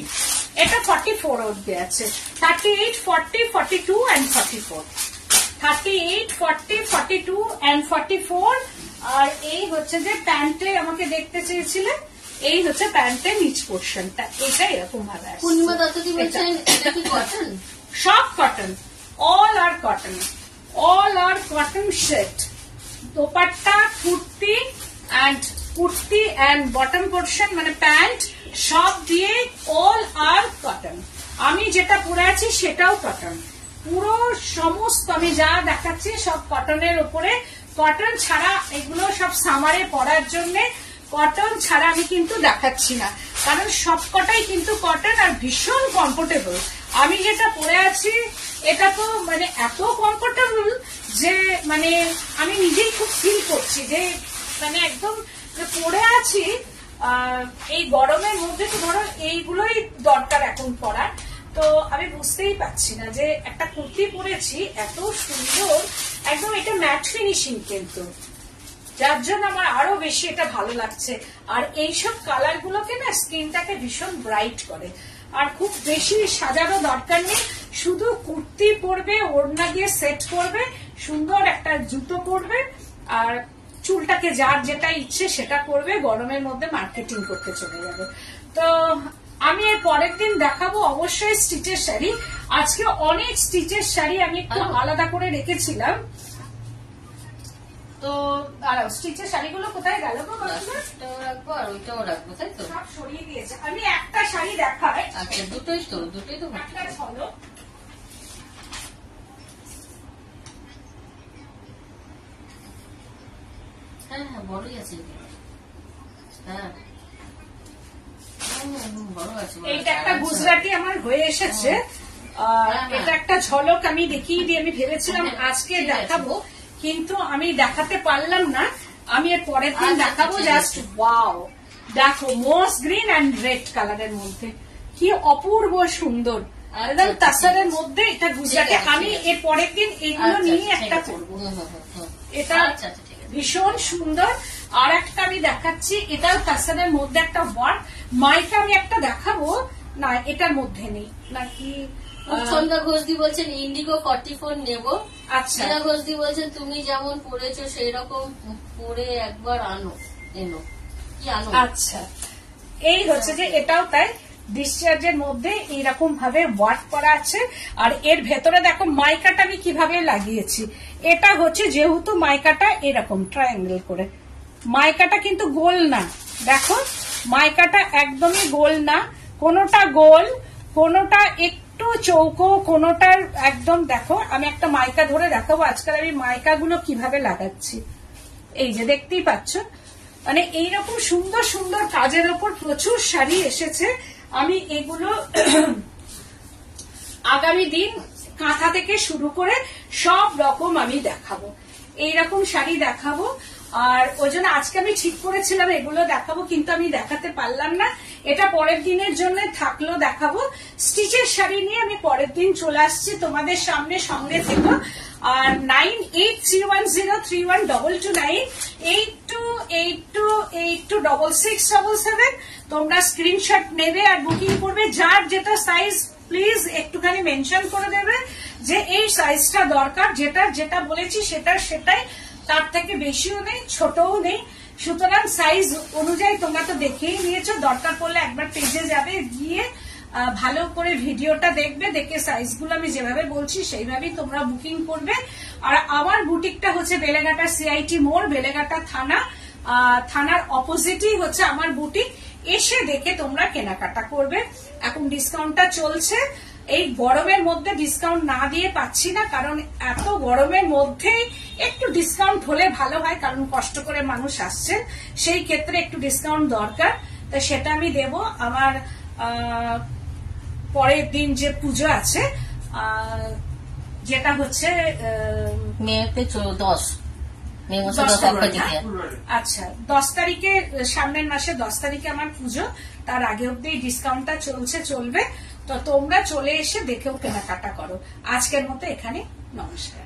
এটা 44 অবধি আছে, 38, 40, 42 and 44। 38, 40, 42 and 44। আর এই হচ্ছে যে প্যান্টে আমাকে দেখতে চেয়েছিলে, এই হচ্ছে প্যান্টের নিচ পোর্শনটা, এটা এরকম ভাবে আছে। পূর্ণিমা দত্তজি বলছেন এটা কি কটন? সব cotton, all are cotton, all are cotton set. Dupatta, kurti and bottom portion মানে প্যান্ট সব দিয়ে অল আর কটন। আমি যেটা পরে আছি সেটাও কটন, পুরো সমস্ত আমি যা দেখাচ্ছি সব কটনের উপরে, কটন ছাড়া এগুলো সব সামারে পরার জন্য, কটন ছাড়া আমি কিন্তু দেখাচ্ছি না, কারণ সবকটাই কিন্তু কটন আর ভীষণ কমফোর্টেবল। আমি যেটা পরে আছি এটা তো মানে এত কমফোর্টেবল যে মানে আমি নিজেই খুব ফিল করছি যে মানে একদম যে পরে আছি। এই গরমের মধ্যে তো ধরো এইগুলোই দরকার এখন পরার, তো আমি বুঝতেই পারছি না যে একটা কুর্তি পরেছি এত সুন্দর, একদম এটা ম্যাট ফিনিশিং কিন্তু, যার জন্য আমার আরো বেশি এটা ভালো লাগছে। আর এইসব কালার গুলোকে না স্কিনটাকে ভীষণ ব্রাইট করে। আর খুব বেশি সাজানো দরকার নেই, শুধু কুর্তি পরবে, ওড়না দিয়ে সেট করবে, সুন্দর একটা জুতো পরবে, আর চুলটাকে যার যেটা ইচ্ছে সেটা করবে, গরমের মধ্যে মার্কেটিং করতে চলে যাবে। তো আমি এর পরের দিন দেখাবো অবশ্যই স্টিচের শাড়ি। আজকে অনেক স্টিচের শাড়ি আমি একটু আলাদা করে রেখেছিলাম। তো স্টিচের শাড়িগুলো কোথায় গেল গো? রাখবো আর ওইটাও রাখবো, তাই তো? সব সরিয়ে দিয়েছে। আমি একটা শাড়ি দেখাই। আচ্ছা, দুটোই তো একটা ছলো। হ্যাঁ হ্যাঁ, বড়ই আছে। হ্যাঁ বড় আছে। এইটা একটা গুজরাটি আমার হয়ে এসেছে। এটা একটা ঝলক আমি দেখিয়ে দিই। আমি ভেবেছিলাম আজকে দেখাবো, কিন্তু আমি দেখাতে পারলাম না। আমি এর পরের দিন দেখাবো। জাস্ট ওয়াও, দেখো মোস গ্রিন অ্যান্ড রেড কালারের মধ্যে কি অপূর্ব সুন্দর, একদম তাসারের মধ্যে এটা গুজরাটি। আমি এর পরের দিন এগুলো নিয়ে একটা করবো। এটা ভীষণ সুন্দর। আর একটা আমি দেখাচ্ছি, এটাও তাসারের মধ্যে একটা ওয়ার্ক। মাইকা আমি একটা দেখাবো, না এটার মধ্যে নেই নাকি। সন্ধ্যা ঘোষদি বলছেন ইন্ডিগো 44 নেব। আচ্ছা, ঘোষদি বলছেন তুমি যেমন পড়েছো সেই রকম পরে একবার এনো কি আনো। আচ্ছা, এই হচ্ছে যে এটাও তাই ডিসচার্জের মধ্যে এইরকম ভাবে ওয়ার্ক করা আছে। আর এর ভেতরে দেখো মাইকাটা আমি কিভাবে লাগিয়েছি। এটা হচ্ছে যেহেতু মাইকাটা এরকম ট্রায়াঙ্গেল করে, মাইকাটা কিন্তু গোল না। দেখো মাইকাটা একদমই গোল না, কোনোটা গোল, কোনোটা একটু চৌকো, কোনোটার একদম। দেখো আমি একটা মাইকা ধরে দেখাবো আজকাল আমি মাইকাগুলো কিভাবে লাগাচ্ছি। এই যে দেখতেই পাচ্ছ, মানে এইরকম সুন্দর সুন্দর কাজের ওপর প্রচুর শাড়ি এসেছে। আমি এগুলো আগামী দিন কাঁথা থেকে শুরু করে সব রকম আমি দেখাবো, এইরকম শাড়ি দেখাবো। আর ওই জন্য আজকে আমি ঠিক করেছিলাম এগুলো দেখাবো, কিন্তু আমি দেখাতে পারলাম না। এটা পরের দিনের জন্য থাকলো, দেখাবো। স্টিচের শাড়ি নিয়ে আমি পরের দিন চলে আসছি তোমাদের সামনে, সঙ্গে থেকো। আর 9831031229 8282826677 তোমরা স্ক্রিনশট নেবে আর বুকিং করবে। যার যেটা সাইজ প্লিজ একটুখানি মেনশন করে দেবে যে এই সাইজটা দরকার, যেটা বলেছি সেটাই, তার থেকে বেশিও নেই ছোটও নেই। সুতরাং সাইজ অনুযায়ী তোমরা তো দেখেই নিয়েছো, দরকার পড়লে একবার পেজে যাবে, গিয়ে ভালো করে ভিডিওটা দেখবে, দেখে সাইজগুলো আমি যেভাবে বলছি সেইভাবেই তোমরা বুকিং করবে। আর আমার বুটিকটা হচ্ছে বেলেঘাটা CIT মোড়, বেলেঘাটা থানার অপোজিটই হচ্ছে আমার বুটিক। এসে দেখে তোমরা কেনাকাটা করবে। এখন ডিসকাউন্টটা চলছে, এই গরমের মধ্যে ডিসকাউন্ট না দিয়ে পাচ্ছি না, কারণ এত গরমের মধ্যেই একটু ডিসকাউন্ট হলে ভালো হয়, কারণ কষ্ট করে মানুষ আসছেন, সেই ক্ষেত্রে একটু ডিসকাউন্ট দরকার। তো সেটা আমি দেব। আমার পরের দিন যে পুজো আছে, যেটা হচ্ছে মেয়েতে 10 আচ্ছা 10 তারিখে, সামনের মাসে 10 তারিখে আমার পুজো, তার আগে অব্দি ডিসকাউন্টটা চলবে। তো তোমরা চলে এসে দেখেও কেনাকাটা করো। আজকের মতো এখানে, নমস্কার।